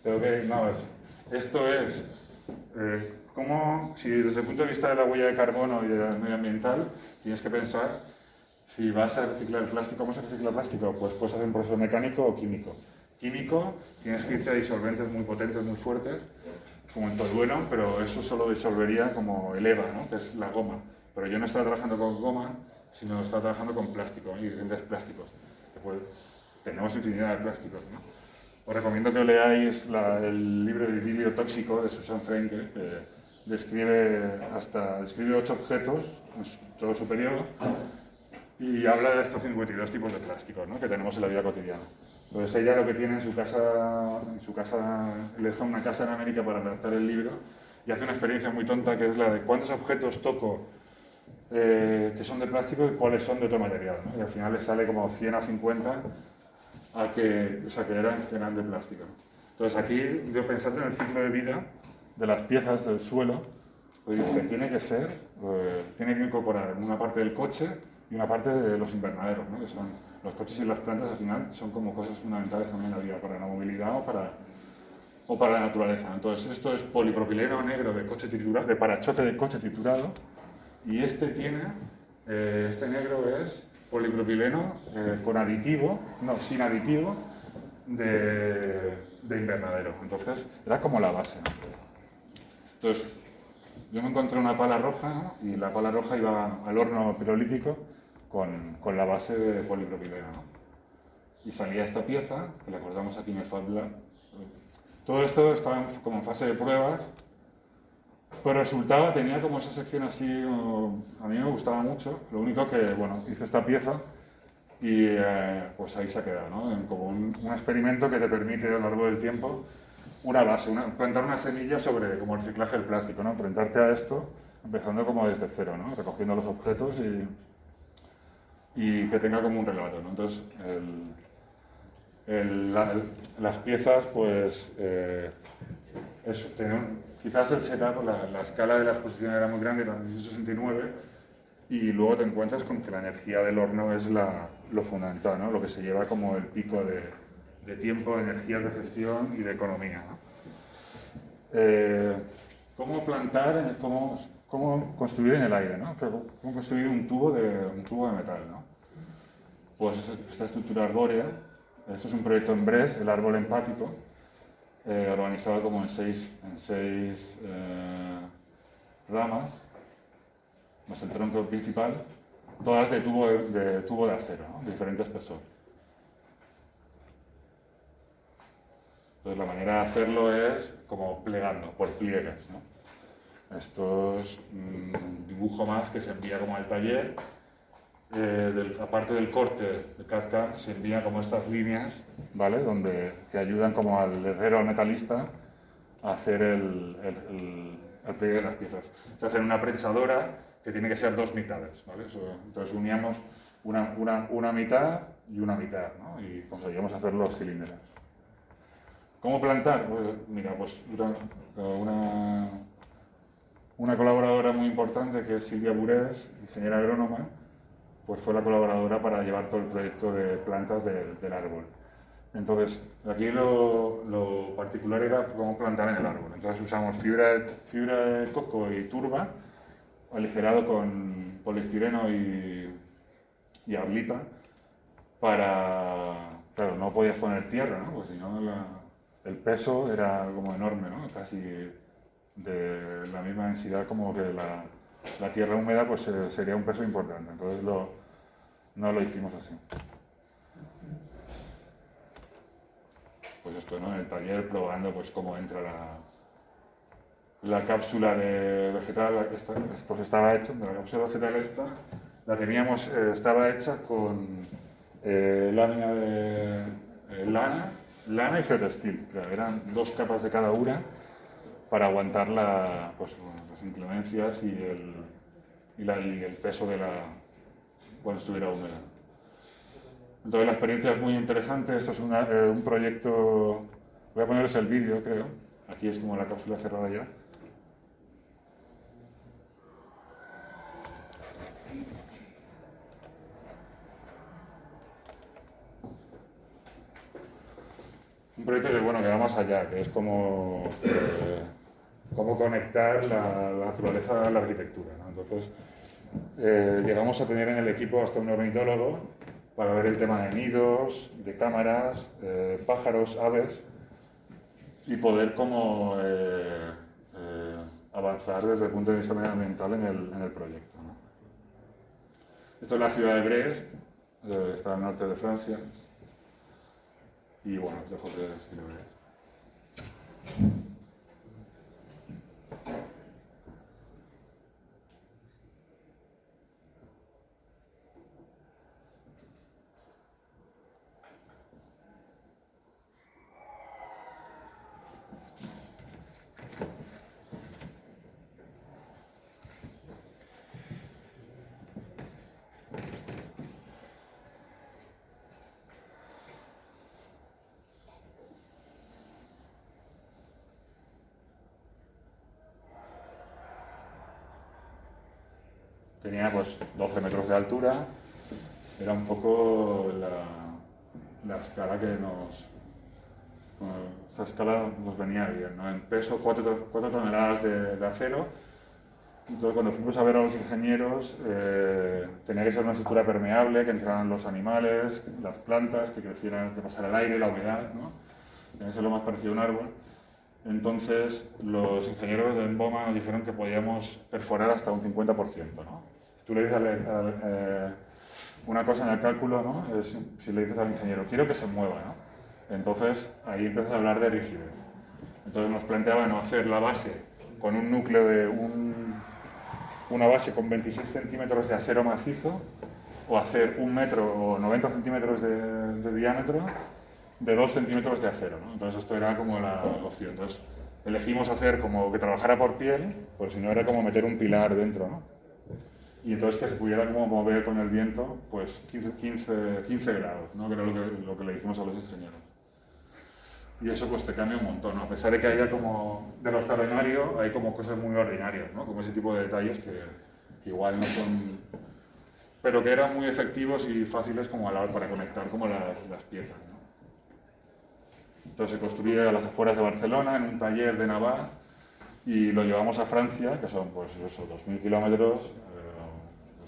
tengo que, no, esto es como, si desde el punto de vista de la huella de carbono y del medioambiental, tienes que pensar, si vas a reciclar el plástico, ¿cómo se recicla el plástico? Pues puedes hacer un proceso mecánico o químico. Químico, tienes que irte a disolventes muy potentes, muy fuertes, como el tolueno, pero eso solo disolvería como el EVA, ¿no? Que es la goma. Pero yo no estaba trabajando con goma, sino estaba trabajando con plástico, y diferentes plásticos. Tenemos infinidad de plásticos, ¿no? Os recomiendo que leáis el libro de Idilio Tóxico de Susan Frenke, que describe 8 objetos, todo su periodo, y habla de estos 52 tipos de plásticos, ¿no? Que tenemos en la vida cotidiana. Entonces ella lo que tiene en su casa, le deja una casa en América para redactar el libro y hace una experiencia muy tonta que es la de cuántos objetos toco que son de plástico y cuáles son de otro material, ¿no? Y al final le sale como 100 a 50 que eran de plástico. Entonces aquí yo pensando en el ciclo de vida de las piezas del suelo, pues digo que tiene que incorporar una parte del coche y una parte de los invernaderos, ¿no? Que son los coches y las plantas, al final son como cosas fundamentales también en la vida, para la movilidad o para la naturaleza. Entonces esto es polipropileno negro de parachoque de coche triturado, y este negro es polipropileno con aditivo, no, sin aditivo, de invernadero. Entonces era como la base, ¿no? Entonces yo me encontré una pala roja, ¿no? Y la pala roja iba al horno pirolítico con la base de polipropileno, ¿no? Y salía esta pieza, que la acordamos aquí en el Fab Lab. Todo esto estaba como en fase de pruebas, pero tenía como esa sección así, a mí me gustaba mucho. Lo único que, bueno, hice esta pieza y pues ahí se ha quedado, ¿no? Como un experimento que te permite a lo largo del tiempo una base, plantar una semilla sobre como el reciclaje del plástico, ¿no? Enfrentarte a esto empezando como desde cero, ¿no? Recogiendo los objetos y que tenga como un relato, ¿no? Entonces, las piezas, pues, eso, quizás el setup, la escala de la exposición era muy grande, era 1969, y luego te encuentras con que la energía del horno es lo fundamental, ¿no? Lo que se lleva como el pico de tiempo, de energías de gestión y de economía, ¿no? ¿Cómo plantar, cómo construir en el aire, ¿no? ¿Cómo construir un tubo de metal, ¿no? Pues esta estructura arbórea, esto es un proyecto en Brest, el árbol empático, organizado como en seis ramas, más el tronco principal, todas de tubo de acero, ¿no? De diferente espesor. Entonces la manera de hacerlo es como plegando, por pliegues, ¿no? Esto es un dibujo más que se envía como al taller. Aparte del corte de CAD/CAM, se envía como estas líneas, ¿vale? Que ayudan como al herrero, al metalista, a hacer el pliegue de las piezas. Se hace en una prensadora que tiene que ser dos mitades, ¿vale? Entonces uníamos una mitad y una mitad, ¿no? Y conseguíamos hacer los cilindros. ¿Cómo plantar? Pues, mira, pues una colaboradora muy importante, que es Silvia Burés, ingeniera agrónoma, pues fue la colaboradora para llevar todo el proyecto de plantas del árbol. Entonces, aquí lo particular era cómo plantar en el árbol. Entonces usamos fibra de coco y turba, aligerado con poliestireno y arlita, Claro, no podías poner tierra, ¿no? Porque si no el peso era como enorme, ¿no? Casi de la misma densidad como que la tierra húmeda, pues sería un peso importante. Entonces no lo hicimos así. Pues esto, ¿no? En el taller probando pues cómo entra la cápsula de vegetal, pues estaba hecha, la cápsula vegetal la teníamos, estaba hecha con lámina de lana y geotextil. Eran dos capas de cada una para aguantar las inclemencias y el peso cuando estuviera húmeda. Entonces la experiencia es muy interesante. Esto es un proyecto, voy a poneros el vídeo, creo. Aquí es como la cápsula cerrada ya. Un proyecto que va más allá, que es como cómo conectar la naturaleza a la arquitectura, ¿no? Entonces, llegamos a tener en el equipo hasta un ornitólogo para ver el tema de nidos, de cámaras, pájaros, aves, y poder como avanzar desde el punto de vista medioambiental en el proyecto, ¿no? Esto es la ciudad de Brest, está al norte de Francia. Y bueno, os dejo que lo veáis. Tenía pues 12 metros de altura, era un poco la escala que esta escala nos venía bien, ¿no? En peso 4 toneladas de acero. Entonces cuando fuimos a ver a los ingenieros, tenía que ser una estructura permeable, que entraran los animales, las plantas, que crecieran, que pasara el aire, la humedad, ¿no? Tenía que ser lo más parecido a un árbol. Entonces los ingenieros de Emboma nos dijeron que podíamos perforar hasta un 50%, ¿no? Si tú le dices una cosa en el cálculo, ¿no? Si le dices al ingeniero, quiero que se mueva, ¿no? Entonces ahí empiezas a hablar de rigidez. Entonces nos planteaban hacer la base con un núcleo una base con 26 centímetros de acero macizo, o hacer 1 metro o 90 centímetros de diámetro de 2 centímetros de acero, ¿no? Entonces esto era como la opción. Entonces elegimos hacer como que trabajara por piel, pues si no era como meter un pilar dentro, ¿no? Y entonces que se pudiera como mover con el viento, pues 15 grados, ¿no? Que era lo que le dijimos a los ingenieros. y eso pues te cambia un montón, ¿no? A pesar de que haya como, de lo extraordinario, hay como cosas muy ordinarias, ¿no? Como ese tipo de detalles que igual no son, pero que eran muy efectivos y fáciles como a la hora para conectar como las piezas, ¿no? Entonces se construye a las afueras de Barcelona, en un taller de naval, y lo llevamos a Francia, que son pues eso, 2.000 kilómetros,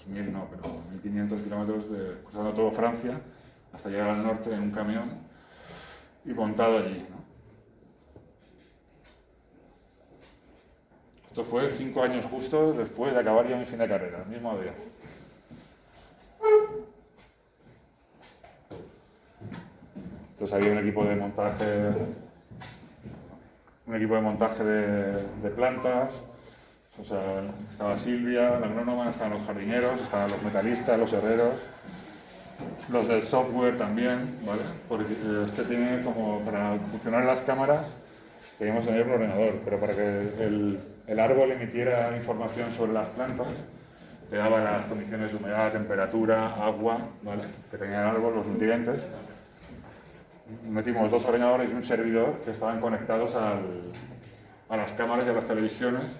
2.000 no, pero 1.500 kilómetros cruzando todo Francia, hasta llegar al norte en un camión, y montado allí, ¿no? Esto fue 5 años justo después de acabar ya mi fin de carrera, el mismo día. Entonces había un equipo de montaje de plantas, o sea, estaba Silvia, la agrónoma, estaban los jardineros, estaban los metalistas, los herreros, los del software también, ¿vale? Porque este tiene como, para funcionar las cámaras, teníamos tener un ordenador, pero para que el árbol emitiera información sobre las plantas, te daba las condiciones de humedad, temperatura, agua, ¿vale? Que tenía el árbol, los nutrientes. Metimos 2 ordenadores y un servidor que estaban conectados a las cámaras y a las televisiones,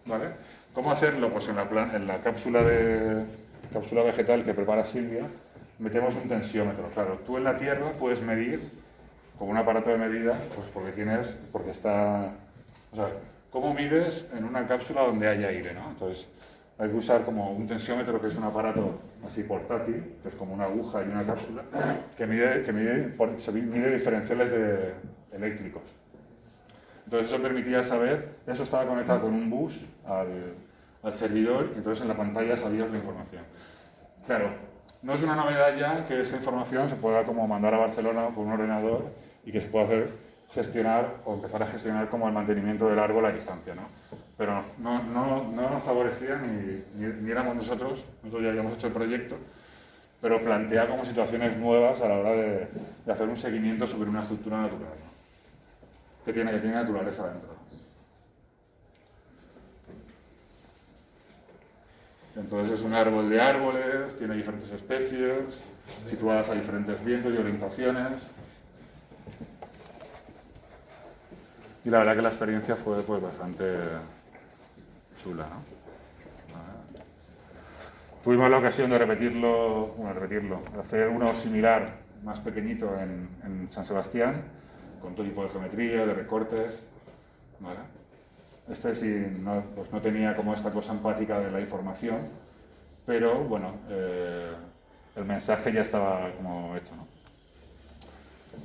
¿vale? ¿Cómo hacerlo? Pues en la cápsula vegetal que prepara Silvia, metemos un tensiómetro. Claro, tú en la Tierra puedes medir con un aparato de medida, pues porque está... O sea, ¿cómo mides en una cápsula donde hay aire, ¿no? Entonces, hay que usar como un tensiómetro, que es un aparato así portátil, que es como una aguja y una cápsula, que mide diferenciales eléctricos. Entonces eso permitía saber, eso estaba conectado con un bus al servidor, y entonces en la pantalla sabías la información. Claro, no es una novedad ya que esa información se pueda como mandar a Barcelona con un ordenador y que se pueda gestionar o empezar a gestionar como el mantenimiento del árbol a distancia, ¿no? Pero no nos favorecía ni éramos nosotros ya habíamos hecho el proyecto, pero plantea como situaciones nuevas a la hora de hacer un seguimiento sobre una estructura natural, ¿no? que tiene naturaleza dentro. Entonces es un árbol de árboles, tiene diferentes especies, situadas a diferentes vientos y orientaciones. Y la verdad que la experiencia fue pues bastante chula, ¿no? Tuvimos la ocasión de repetirlo, hacer uno similar, más pequeñito en San Sebastián, con todo tipo de geometría, de recortes, ¿vale? Este sí pues no tenía como esta cosa empática de la información, pero bueno, el mensaje ya estaba como hecho, ¿no?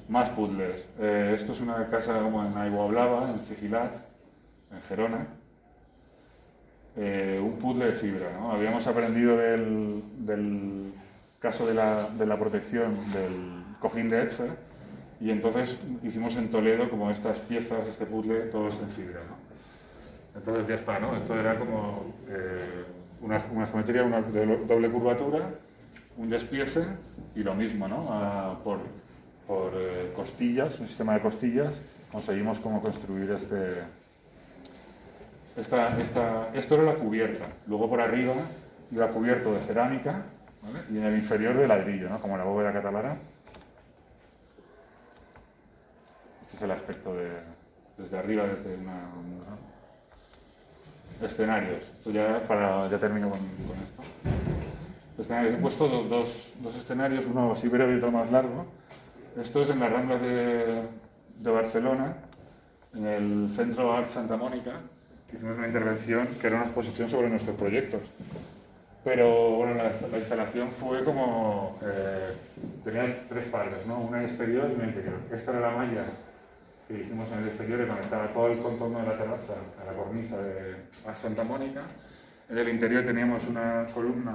Más puzzles. Esto es una casa como en Aiguablava, en Sigilat, en Gerona. Un puzzle de fibra, ¿no? Habíamos aprendido del caso de la protección del cojín de Edfer, y entonces hicimos en Toledo como estas piezas, este puzzle, todos en fibra, ¿no? Entonces ya está, ¿no? Esto era como una geometría, una doble curvatura, un despiece y lo mismo, ¿no? Por costillas, un sistema de costillas, conseguimos como construir esto era la cubierta. Luego por arriba iba cubierto de cerámica, ¿vale? Y en el inferior de ladrillo, ¿no? Como la bóveda catalana. Este es el aspecto desde arriba, desde escenarios. Esto ya termino con esto. Escenarios. He puesto dos escenarios, uno así breve y otro más largo. Esto es en las Ramblas de Barcelona, en el Centro Art Santa Mónica. Hicimos una intervención que era una exposición sobre nuestros proyectos. Pero bueno, la instalación fue como... tenía 3 partes, ¿no? Una exterior y una interior. Esta era la malla que hicimos en el exterior y conectaba todo el contorno de la terraza a la cornisa de Santa Mónica. En el interior teníamos una columna,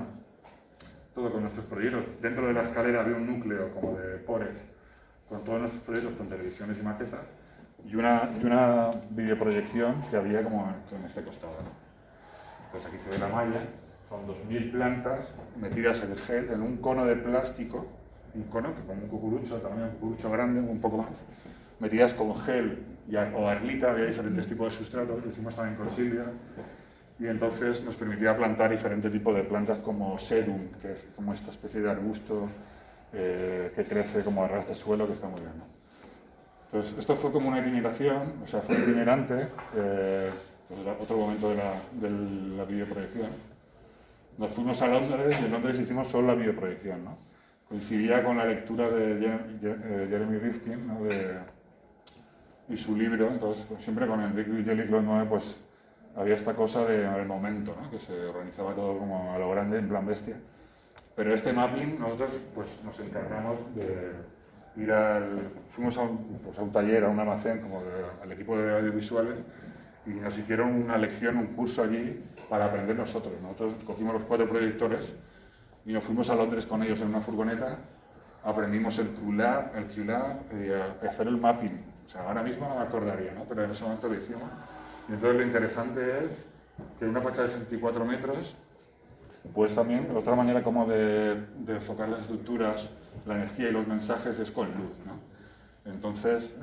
todo con nuestros proyectos. Dentro de la escalera había un núcleo como de pores, con todos nuestros proyectos, con televisiones y maquetas, y una videoproyección que había como en este costado, ¿no? Entonces aquí se ve la malla, son 2.000 plantas metidas en gel, en un cono de plástico, un cono que como un cucurucho, tamaño de un cucurucho grande, un poco más, metidas con gel o arlita, había diferentes tipos de sustratos, lo hicimos también con Silvia, y entonces nos permitía plantar diferentes tipos de plantas como sedum, que es como esta especie de arbusto que crece como a ras de suelo, que está muy bien, ¿no? Entonces, esto fue como una itineración, o sea, fue itinerante, pues era otro momento de la videoproyección. Nos fuimos a Londres y en Londres hicimos solo la videoproyección, ¿no? Coincidía con la lectura de Jeremy Rifkin, ¿no? Y su libro, entonces pues, siempre con Enrique Vigel y Claude Monet, pues había esta cosa del momento, ¿no? Que se organizaba todo como a lo grande, en plan bestia. Pero este mapping, nosotros pues, nos encargamos de ir fuimos a un taller, a un almacén, como al equipo de audiovisuales, y nos hicieron una lección, un curso allí para aprender nosotros. Nosotros cogimos los 4 proyectores y nos fuimos a Londres con ellos en una furgoneta, aprendimos el QLab y a hacer el mapping. O sea, ahora mismo no me acordaría, ¿no? Pero en ese momento lo hicimos. Y entonces lo interesante es que una fachada de 64 metros, pues también otra manera como de enfocar las estructuras, la energía y los mensajes es con luz, ¿no? Entonces,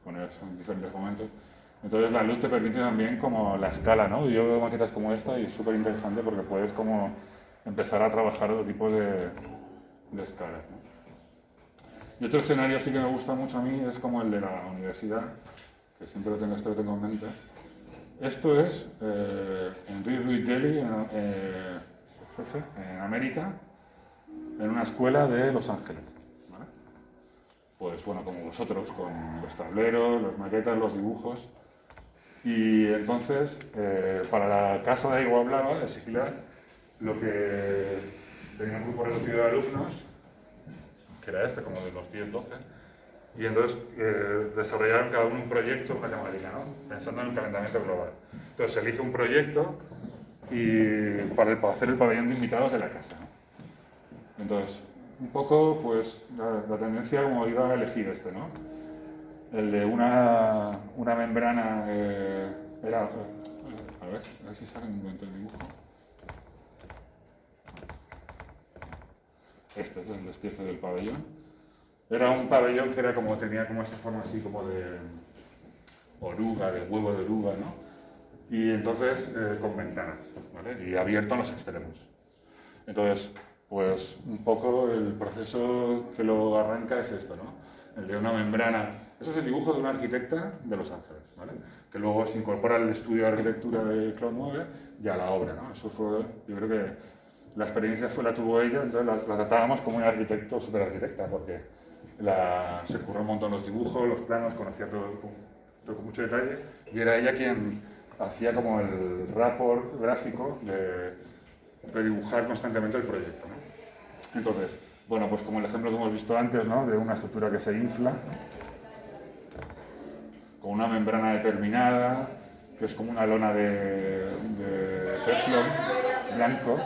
bueno, son diferentes momentos. Entonces la luz te permite también como la escala, ¿no? Yo veo maquetas como esta y es súper interesante porque puedes como empezar a trabajar otro tipo de escalas, ¿no? Y otro escenario sí que me gusta mucho a mí es como el de la universidad, que siempre lo tengo en mente. Esto es Enrique Vigel en América, en una escuela de Los Ángeles, ¿vale? Pues bueno, como vosotros, con los tableros, las maquetas, los dibujos. Y entonces, para la casa de ahí hablaba, de Sigilar, lo que tenía un grupo reducido de alumnos, que era este, como de los 10, 12, y entonces desarrollaron cada uno un proyecto matemático, ¿no? Pensando en el calentamiento global. Entonces se elige un proyecto y para hacer el pabellón de invitados de la casa, ¿no? Entonces, un poco, pues, la tendencia como iba a elegir este, ¿no? El de una membrana era... a ver si sale un momento el dibujo. Este es el despiece del pabellón. Era un pabellón que era como, tenía como esta forma así como de oruga, de huevo de oruga, ¿no? Y entonces con ventanas, ¿vale? Y abierto a los extremos. Entonces, pues un poco el proceso que lo arranca es esto, ¿no? El de una membrana. Eso es el dibujo de una arquitecta de Los Ángeles, ¿vale? Que luego se incorpora al estudio de arquitectura de Claude Monet y a la obra, ¿no? Eso fue, yo creo que la experiencia la tuvo ella, entonces la tratábamos como un arquitecto, súper arquitecta, porque se curró un montón los dibujos, los planos, conocía todo con mucho detalle, y era ella quien hacía como el rapport gráfico de redibujar constantemente el proyecto, ¿no? Entonces, bueno, pues como el ejemplo que hemos visto antes, ¿no? De una estructura que se infla, con una membrana determinada, que es como una lona de teflón blanco.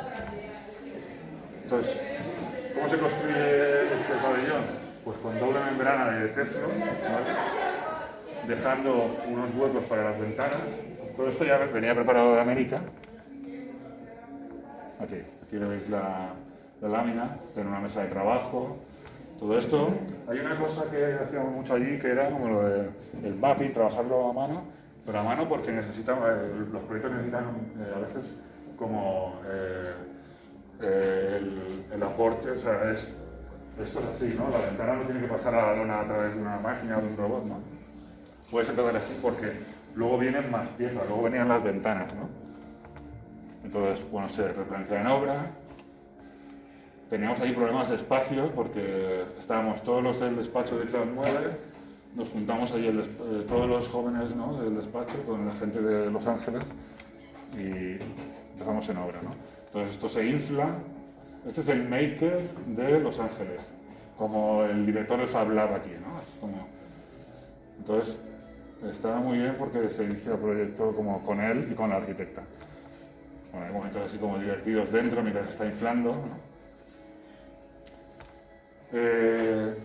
Entonces, ¿cómo se construye este pabellón? Pues con doble membrana de teflón, ¿vale? Dejando unos huecos para las ventanas. Todo esto ya venía preparado de América. Aquí le veis la lámina, tiene una mesa de trabajo. Todo esto, hay una cosa que hacíamos mucho allí que era como lo del mapping, trabajarlo a mano, pero a mano porque los proyectos necesitan a veces como el aporte, o sea, esto es así, ¿no? La ventana no tiene que pasar a la lona a través de una máquina o de un robot, ¿no? Puedes empezar así porque luego vienen más piezas, luego venían las ventanas, ¿no? Entonces, bueno, se replantea en obra. Teníamos ahí problemas de espacio porque estábamos todos los del despacho de Claude Monet, nos juntamos ahí todos los jóvenes, ¿no? Del despacho con la gente de Los Ángeles y empezamos en obra, ¿no? Entonces esto se infla. Este es el maker de Los Ángeles, como el director de Fab Lab aquí, ¿no? Es como... Entonces estaba muy bien porque se inicia el proyecto como con él y con la arquitecta. Bueno, hay momentos así como divertidos dentro mientras se está inflando, ¿no?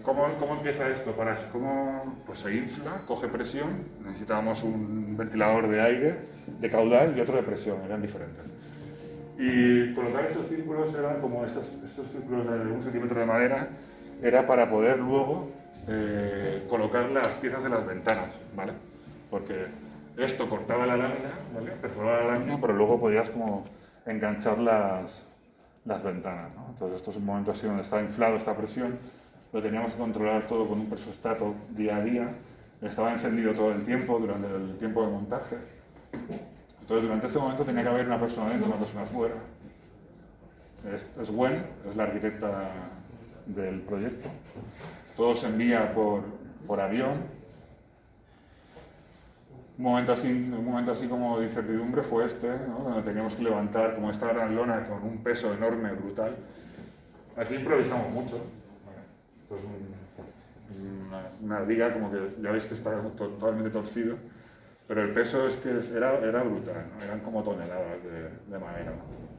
¿Cómo empieza esto? Pues se infla, coge presión, necesitábamos un ventilador de aire, de caudal y otro de presión, eran diferentes. Y colocar estos círculos eran como estos círculos de 1 centímetro de madera, era para poder luego colocar las piezas de las ventanas, ¿vale? Porque esto cortaba la lámina, ¿vale? Perforaba la lámina, pero luego podías como enganchar las ventanas, ¿no? Entonces esto es un momento así donde está inflado esta presión lo teníamos que controlar todo con un presostato día a día. Estaba encendido todo el tiempo, durante el tiempo de montaje. Entonces, durante este momento tenía que haber una persona dentro, una persona fuera. Es Gwen, es la arquitecta del proyecto. Todo se envía por avión. Un momento así como de incertidumbre fue este, ¿no? Donde teníamos que levantar como esta gran lona con un peso enorme, brutal. Aquí improvisamos mucho. Esto es una viga como que ya veis que está totalmente torcido, pero el peso es que era brutal, ¿no? Eran como toneladas de madera, ¿no?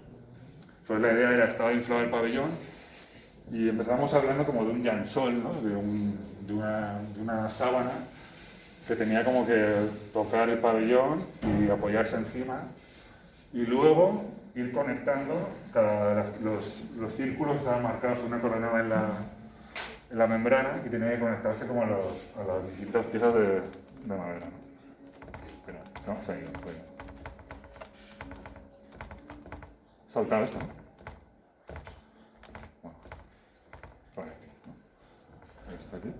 Entonces la idea estaba inflado el pabellón y empezamos hablando como de un llençol, ¿no? de una sábana que tenía como que tocar el pabellón y apoyarse encima y luego ir conectando los círculos estaban marcados una coordenada en la membrana y tenía que conectarse como a las distintas piezas de madera, ¿no? Espera, vamos a ir. Saltado esto, ¿no? Bueno, por aquí, ¿no? Esto aquí.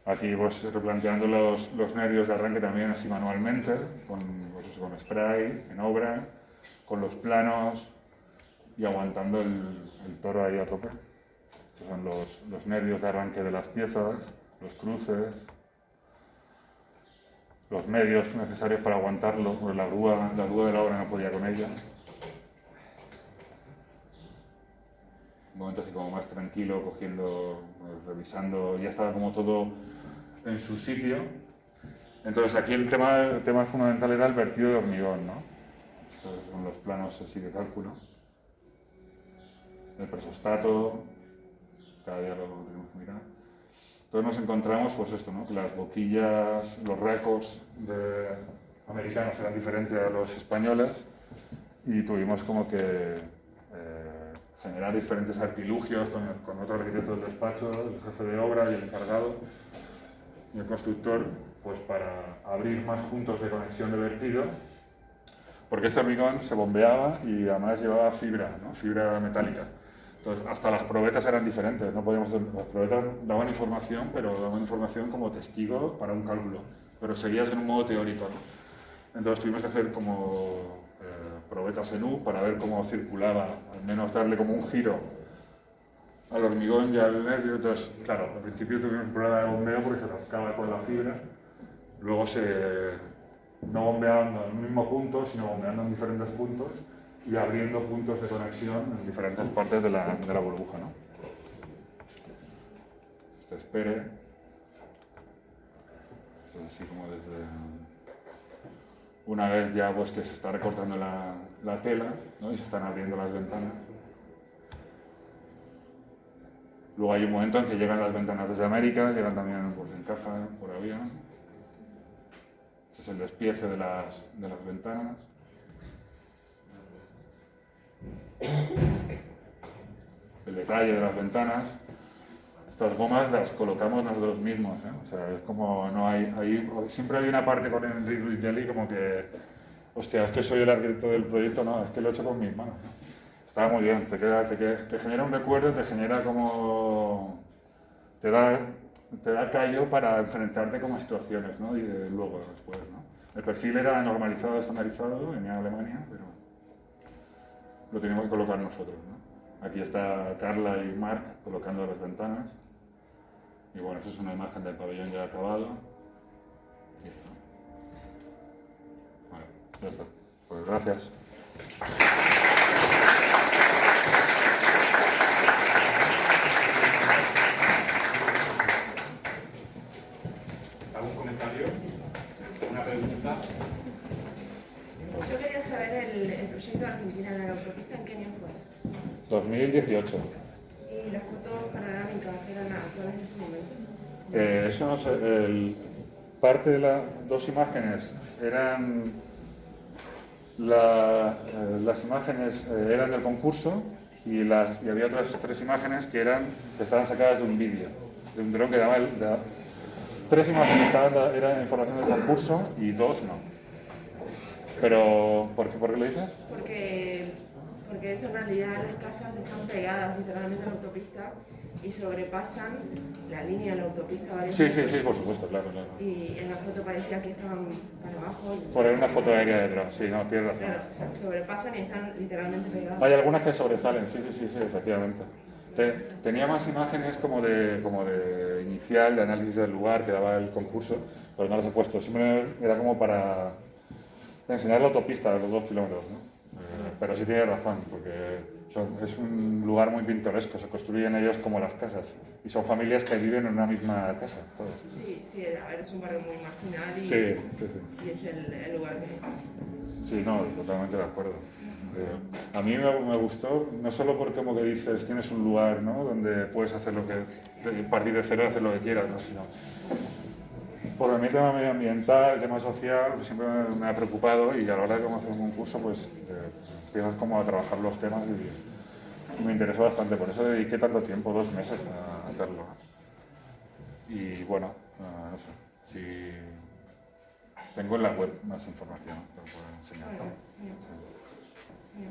Aquí pues replanteando los nervios de arranque también así manualmente, con spray, en obra, con los planos y aguantando el toro ahí a tope. Estos son los nervios de arranque de las piezas, los cruces, los medios necesarios para aguantarlo, porque la grúa de la obra no podía con ella. Un momento así como más tranquilo, cogiendo, revisando, ya estaba como todo en su sitio. Entonces aquí el tema fundamental era el vertido de hormigón, ¿no? Estos son los planos así de cálculo. El presostato, cada día lo tenemos que mirar. Entonces nos encontramos, pues esto, ¿no? Que las boquillas, los récords americanos eran diferentes a los españoles y tuvimos como que generar diferentes artilugios con otro arquitecto del despacho, el jefe de obra y el encargado y el constructor, pues para abrir más puntos de conexión de vertido, porque este hormigón se bombeaba y además llevaba fibra, ¿no? Fibra metálica. Entonces, hasta las probetas eran diferentes, no podíamos hacer, las probetas daban información, pero daban información como testigo para un cálculo, pero seguías en un modo teórico, ¿no? Entonces tuvimos que hacer como probetas en U para ver cómo circulaba, al menos darle como un giro al hormigón y al nervio. Entonces, claro, al principio tuvimos un problema de bombeo porque se rascaba con la fibra, luego no bombeando en un mismo punto, sino bombeando en diferentes puntos y abriendo puntos de conexión en diferentes partes de la burbuja, ¿no? Espere. Esto es así como desde... Una vez ya pues que se está recortando la tela, ¿no? Y se están abriendo las ventanas. Luego hay un momento en que llegan las ventanas desde América, llegan también pues, en caja por avión. Este es el despiece de las ventanas. El detalle de las ventanas. Estas gomas las colocamos nosotros mismos, ¿eh? O sea, es como no hay siempre hay una parte con Enrique Luis Gelli como que, hostia, es que soy el arquitecto del proyecto, no, es que lo he hecho con mis manos, ¿no? Está muy bien, te genera un recuerdo, te genera como, te da callo para enfrentarte como a situaciones, ¿no? Y luego, después, ¿no? El perfil era normalizado, estandarizado, venía de Alemania, pero lo teníamos que colocar nosotros, ¿no? Aquí está Carla y Marc colocando las ventanas. Y bueno, esa es una imagen del pabellón ya acabado. Aquí está. Vale, ya está. Pues gracias. ¿Algún comentario? ¿Una pregunta? Yo quería saber el proyecto de Argentina de la autopista, ¿en qué año fue? 2018. ¿Y las fotos panorámicas eran actuales en ese momento? Eso no sé. Parte de las dos imágenes eran... las imágenes eran del concurso y había otras tres imágenes que estaban sacadas de un vídeo, de un dron que daba tres imágenes eran información del concurso y dos no. Pero, ¿por qué lo dices? Porque porque eso en realidad las casas están pegadas literalmente a la autopista y sobrepasan la línea de la autopista varias Sí, veces. por supuesto, claro. Y en la foto parecía que estaban para abajo. Por ahí una foto aérea detrás, sí, no, tienes razón. Claro, o sea, sobrepasan y están literalmente pegadas. Hay algunas que sobresalen, sí, efectivamente. Tenía más imágenes como de inicial, de análisis del lugar que daba el concurso, pero no las he puesto. Siempre era como para enseñar la autopista a los 2 kilómetros, ¿no? Pero sí tiene razón, porque es un lugar muy pintoresco, se construyen ellos como las casas, y son familias que viven en una misma casa. ¿Sabes? Sí, a ver, es un barrio muy marginal y, Sí. y es el lugar que... Sí, no, totalmente de acuerdo. A mí me gustó, no solo porque como que dices, tienes un lugar, ¿no?, donde puedes hacer lo que, partir de cero y hacer lo que quieras, ¿no?, sino por a mí el tema medioambiental, el tema social, pues siempre me ha preocupado, y a la hora de hacer un concurso, pues empiezas como a trabajar los temas y me interesó bastante, por eso dediqué tanto tiempo, 2 meses a hacerlo. Y bueno, no sé, si tengo en la web más información, te lo puedo enseñar. Bueno, bien. Sí.